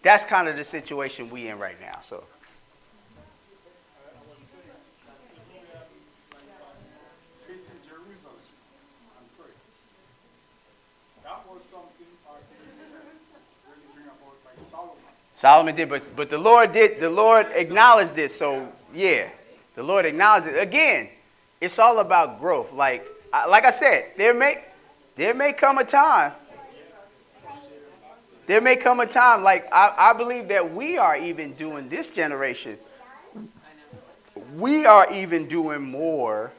That's kind of the situation we in right now. So facing Jerusalem and pray. That was something our king said really bring about by Solomon. Solomon did, but the Lord acknowledged this. So yeah, the Lord acknowledged it. Again, it's all about growth. Like I said, there may come a time. There may come a time, like I believe that we are even doing, this generation, we are even doing more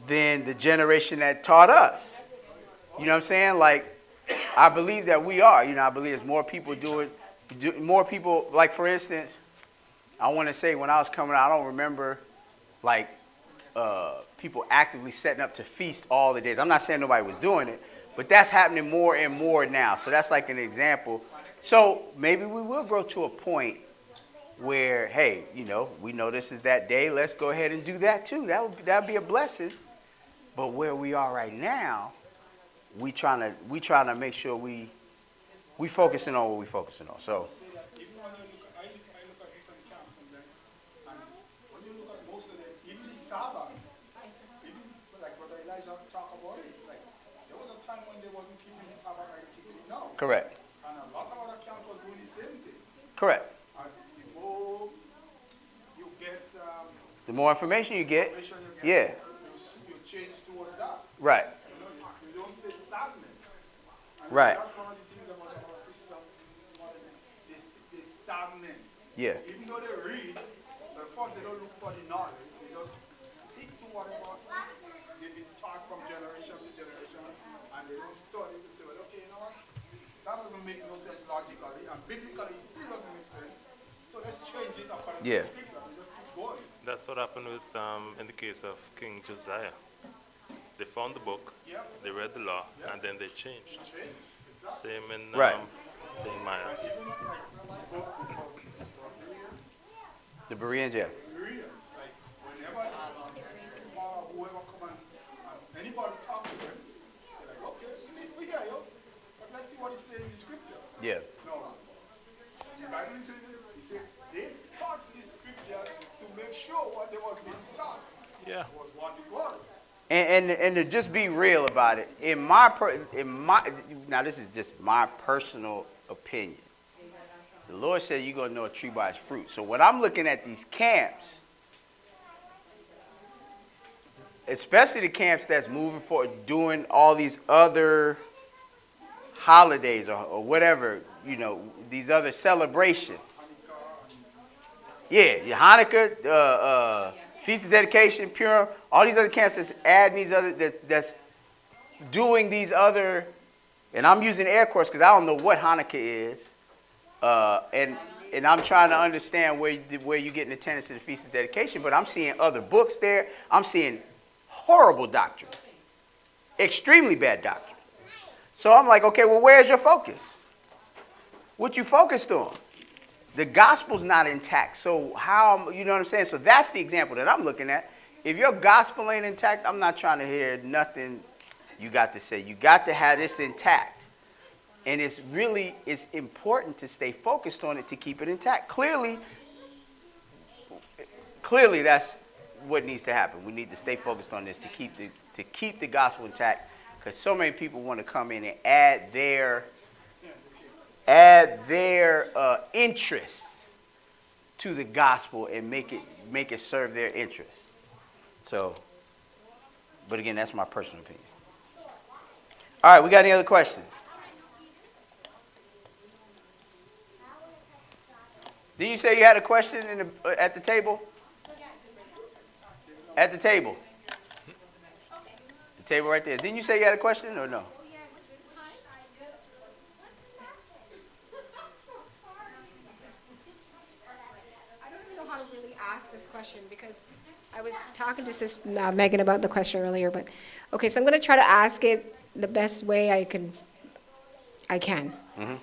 than the generation that taught us. You know what I'm saying? Like, I believe that we are. I believe there's more people more people, like, for instance, I want to say when I was coming out, I don't remember, like, people actively setting up to feast all the days. I'm not saying nobody was doing it, but that's happening more and more now. So that's like an example. So maybe we will grow to a point where, hey, we know this is that day. Let's go ahead and do that too. That would be a blessing. But where we are right now, we trying to make sure we focusing on what we focusing on. So Even when you look at, I look at different camps and when you look at most of them, even the Sabbath, even like Brother Elijah talk about it, like there was a time when they wasn't keeping the Sabbath like they keep it now. correct. And a lot of other camps were doing the same thing. Correct. As the more you get, The more information you get, information you yeah, get, you change towards that. right, You don't stay stagnant. And right, that's one of the things about our Christian modern. They stagnant. yeah, Even though they read, the fact they don't look for the knowledge, they just stick to whatever they've been taught from generation to generation, and they don't study to say, well, okay, you know what? That doesn't make no sense logically, and biblically it still doesn't make sense. So let's change it according yeah, to scripture and just keep going. That's what happened with in the case of King Josiah. They found the book, Yeah, they read the law, and then they changed. change. Same in Right. Nehemiah. Even like the Bereans, yeah, Bereans, like whenever whoever come and anybody talk to them, they're like, okay, please be here, yo. But let's see what he said in the scripture. yeah, No. The Bible is saying, he said, they sought the scripture to make sure what they was being taught Yeah. was what it was. and to just be real about it, now this is just my personal opinion. The Lord said you're gonna know a tree by its fruit. So when I'm looking at these camps, especially the camps that's moving forward, doing all these other holidays or whatever, these other celebrations. Yeah, Hanukkah, Feast of Dedication, Purim, all these other camps that's adding these other, that's doing these other, and I'm using air quotes because I don't know what Hanukkah is, and I'm trying to understand where you get in attendance to the Feast of Dedication, but I'm seeing other books there. I'm seeing horrible doctrine, extremely bad doctrine. So I'm like, okay, well, where's your focus? What you focused on? The gospel's not intact. So how, you know what I'm saying? So that's the example that I'm looking at. If your gospel ain't intact, I'm not trying to hear nothing you got to say. You got to have this intact. And it's important to stay focused on it to keep it intact. Clearly that's what needs to happen. We need to stay focused on this to keep the gospel intact, because so many people want to come in and add their interests to the gospel and make it serve their interests. So, but again, that's my personal opinion. All right, we got any other questions? Did you say you had a question at the table? At the table. The table right there. Didn't you say you had a question or no? Ask this question because I was talking to Sis Megan about the question earlier, but okay, so I'm going to try to ask it the best way I can. Mm-hmm.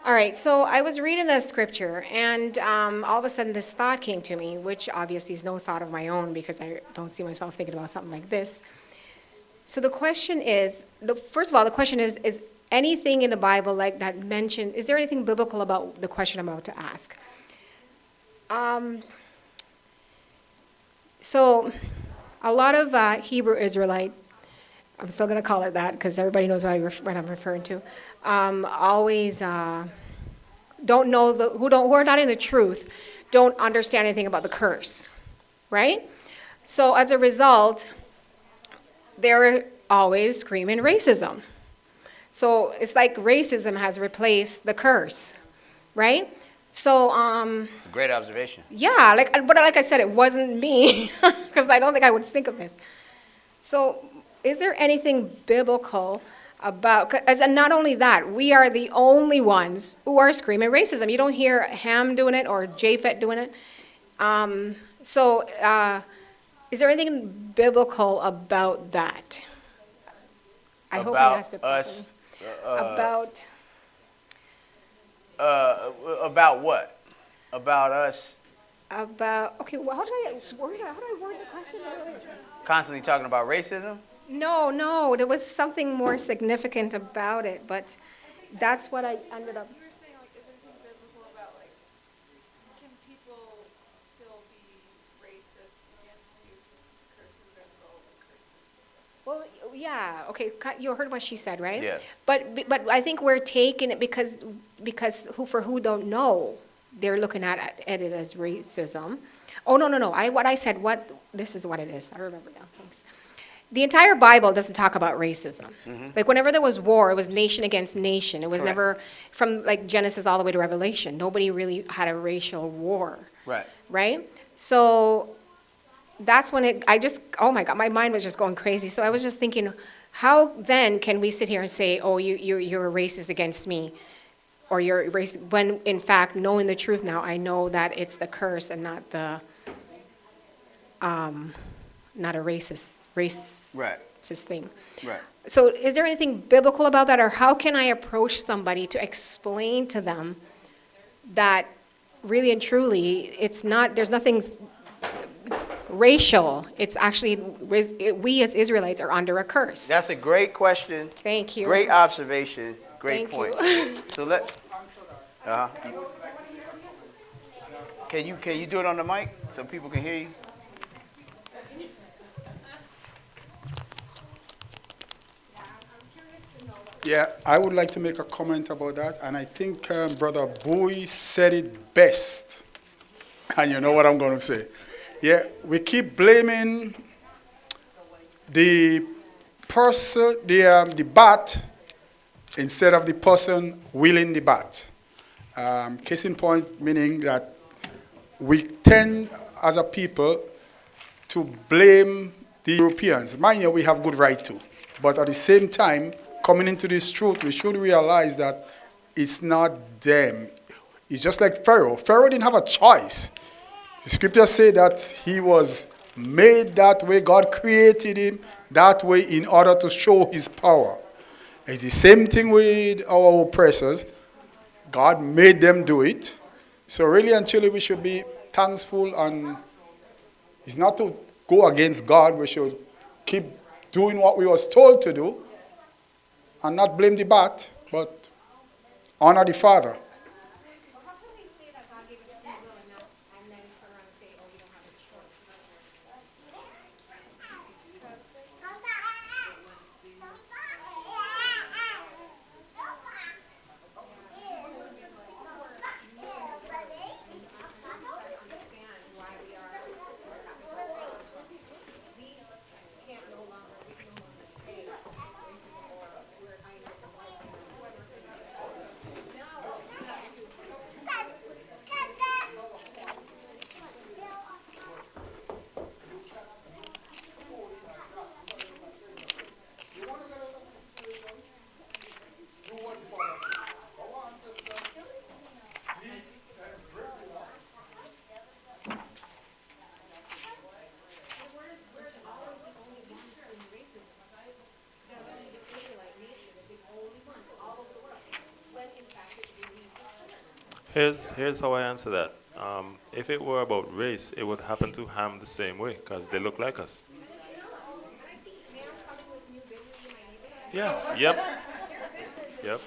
All right, so I was reading a scripture, and all of a sudden this thought came to me, which obviously is no thought of my own because I don't see myself thinking about something like this. So the question is, first of all, the question is anything in the Bible like that mentioned, is there anything biblical about the question I'm about to ask? So a lot of Hebrew Israelite, I'm still going to call it that because everybody knows what I'm referring to, always don't know, who are not in the truth, don't understand anything about the curse, right? So as a result, they're always screaming racism. So it's like racism has replaced the curse, right? So, it's a great observation. Yeah, but like I said, it wasn't me, because I don't think I would think of this. So, is there anything biblical about, and not only that, we are the only ones who are screaming racism. You don't hear Ham doing it or Japhet doing it. So, is there anything biblical about that? I hope I asked it properly. About what? About us? Okay, well, how do I word the question? Constantly talking about racism? No, there was something more significant about it, but that's what I ended up. You were saying, like, is anything biblical about, like, can people still be racist against you since it's cursing Israel and cursing stuff? Well, yeah, okay, you heard what she said, right? Yeah. But I think we're taking it because who don't know, they're looking at it as racism. Oh, no. This is what it is. I remember now, thanks. The entire Bible doesn't talk about racism. Mm-hmm. Like, whenever there was war, it was nation against nation. It was Correct. never, from, like, Genesis all the way to Revelation. Nobody really had a racial war. Right. Right? So that's when oh my God, my mind was just going crazy. So I was just thinking, how then can we sit here and say, oh, you're a racist against me? Or you're racist, when in fact, knowing the truth now, I know that it's the curse and not a racist thing. Right. So is there anything biblical about that, or how can I approach somebody to explain to them that really and truly it's not, there's nothing racial, it's actually, we as Israelites are under a curse. That's a great question. Thank you. Great observation. Great Thank point. you. So can you do it on the mic so people can hear you? Yeah, I would like to make a comment about that, and I think Brother Bowie said it best. And you know what I'm going to say. Yeah, we keep blaming the person, the bat, instead of the person wielding the bat. Case in point, meaning that we tend, as a people, to blame the Europeans. Mind you, we have good right to. But at the same time, coming into this truth, we should realize that it's not them. It's just like Pharaoh. Pharaoh didn't have a choice. The scriptures say that he was made that way. God created him that way in order to show his power. It's the same thing with our oppressors. God made them do it. So really and truly we should be thankful, and it's not to go against God. We should keep doing what we was told to do and not blame the bat, but honor the Father. How can we say that God gave us free will and then turn around and say, oh, you don't have a choice? Here's how I answer that. If it were about race, it would happen to Ham the same way because they look like us. Yeah. Yep. Yep.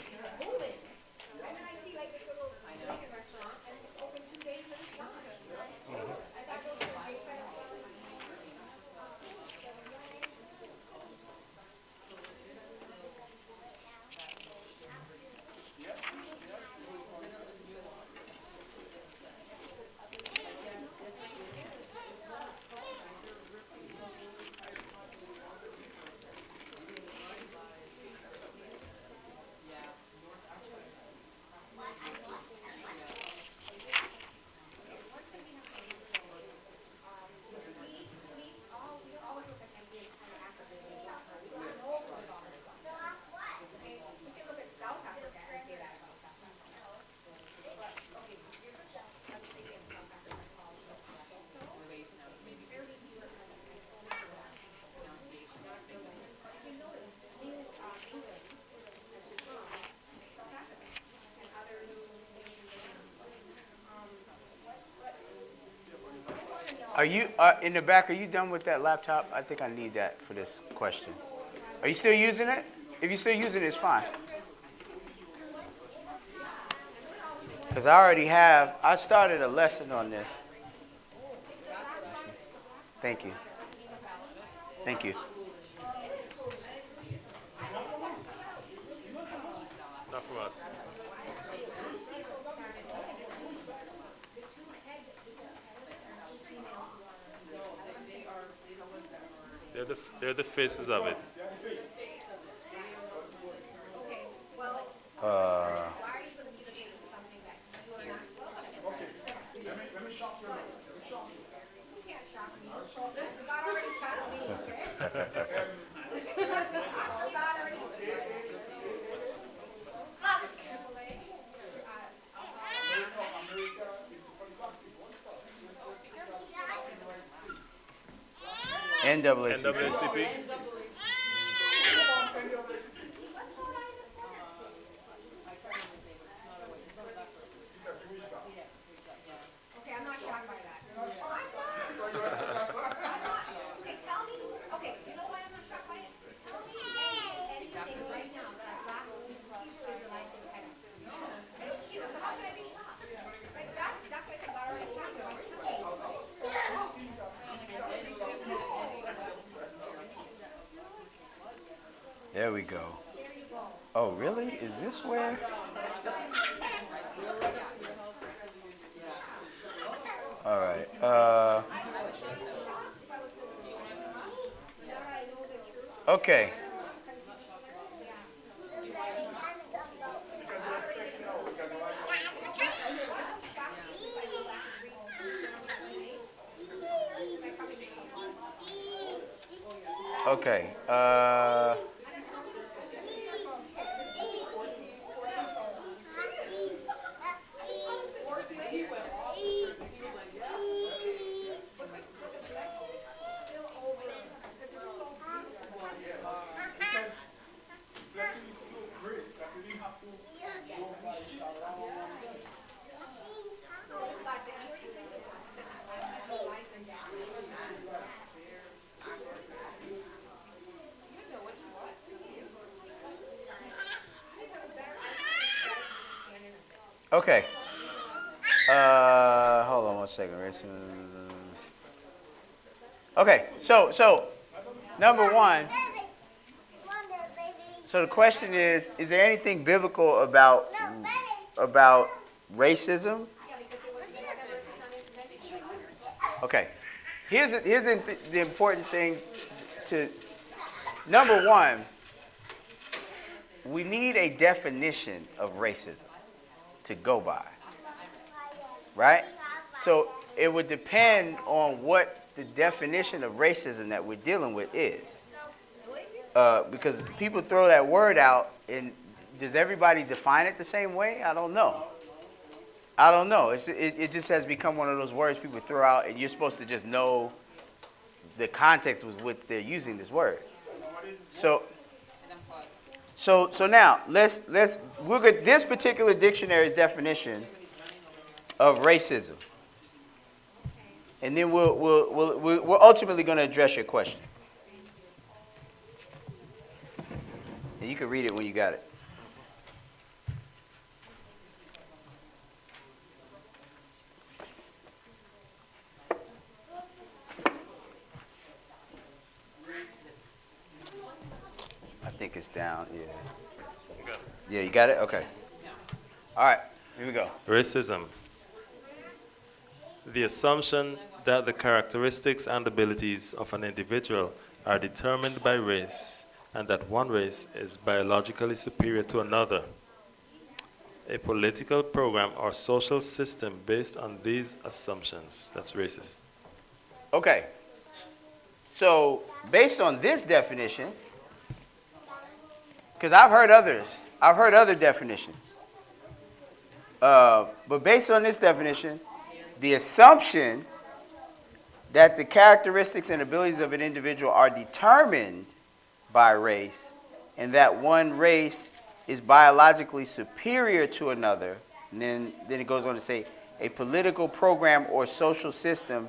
Are you in the back? Are you done with that laptop? I think I need that for this question. Are you still using it? If you're still using it, it's fine. Because I started a lesson on this. Thank you. Thank you. It's not from us. They're the faces of it. NAACP. NAACP. Okay, I'm not shocked by that. Okay, tell me, okay, you know why I'm not shocked by it? Tell me anything right now that black Hebrew Israelites in heaven. I don't hear, so how could I be shocked? Like that's why I said God already shocked me. There we go. Oh, really? Is this where? All right. Okay. Okay. Blessing is so great that we didn't have to go by it around. Okay. Hold on one second. Okay. So number one. So the question is there anything biblical about racism? Okay. Here's the important thing to number one. We need a definition of racism to go by, right? So it would depend on what the definition of racism that we're dealing with is. Because people throw that word out, and does everybody define it the same way? I don't know. It just has become one of those words people throw out, and you're supposed to just know the context with which they're using this word. So now we'll get this particular dictionary's definition of racism, and then we're ultimately going to address your question. And you can read it when you got it. I think it's down. Yeah. Yeah, you got it? Okay. All right, here we go. Racism. The assumption that the characteristics and abilities of an individual are determined by race, and that one race is biologically superior to another. A political program or social system based on these assumptions. That's racist. Okay. So, based on this definition, because I've heard other definitions. But based on this definition, the assumption that the characteristics and abilities of an individual are determined by race, and that one race is biologically superior to another, and then it goes on to say a political program or social system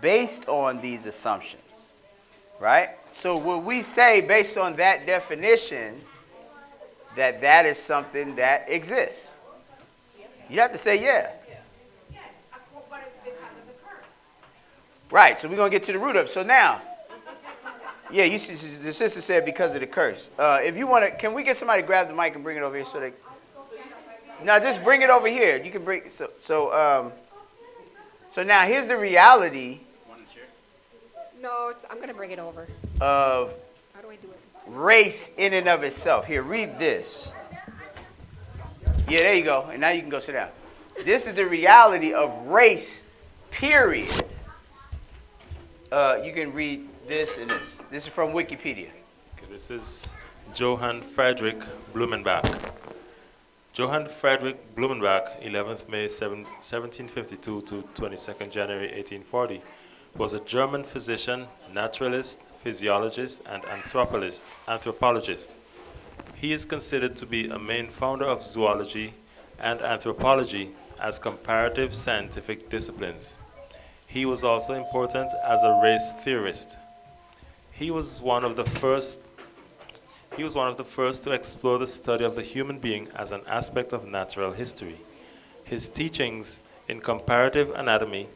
based on these assumptions, right? So would we say, based on that definition, that is something that exists? You have to say yeah. Right, so we're going to get to the root of it. So now, yeah, the sister said because of the curse. If you want to, can we get somebody to grab the mic and bring it over here so they... No, just bring it over here. You can bring... So now here's the reality... No, I'm going to bring it over. ...of How do I do it? race in and of itself. Here, read this. Yeah, there you go. And now you can go sit down. This is the reality of race, period. You can read this and this. This is from Wikipedia. Okay, this is Johann Friedrich Blumenbach. Johann Friedrich Blumenbach, 11th May 1752 to 22nd January 1840, was a German physician, naturalist, physiologist, and anthropologist. He is considered to be a main founder of zoology and anthropology as comparative scientific disciplines. He was also important as a race theorist. He was one of the first to explore the study of the human being as an aspect of natural history. His teachings in comparative anatomy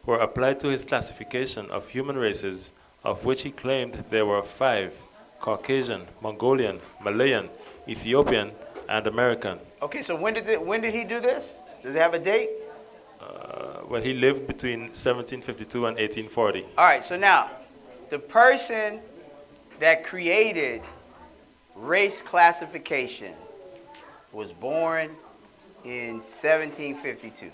were applied to his classification of human races, of which he claimed there were 5: Caucasian, Mongolian, Malayan, Ethiopian, and American. Okay, so when did he do this? Does it have a date? Well, he lived between 1752 and 1840. All right, so now, the person that created race classification was born in 1752.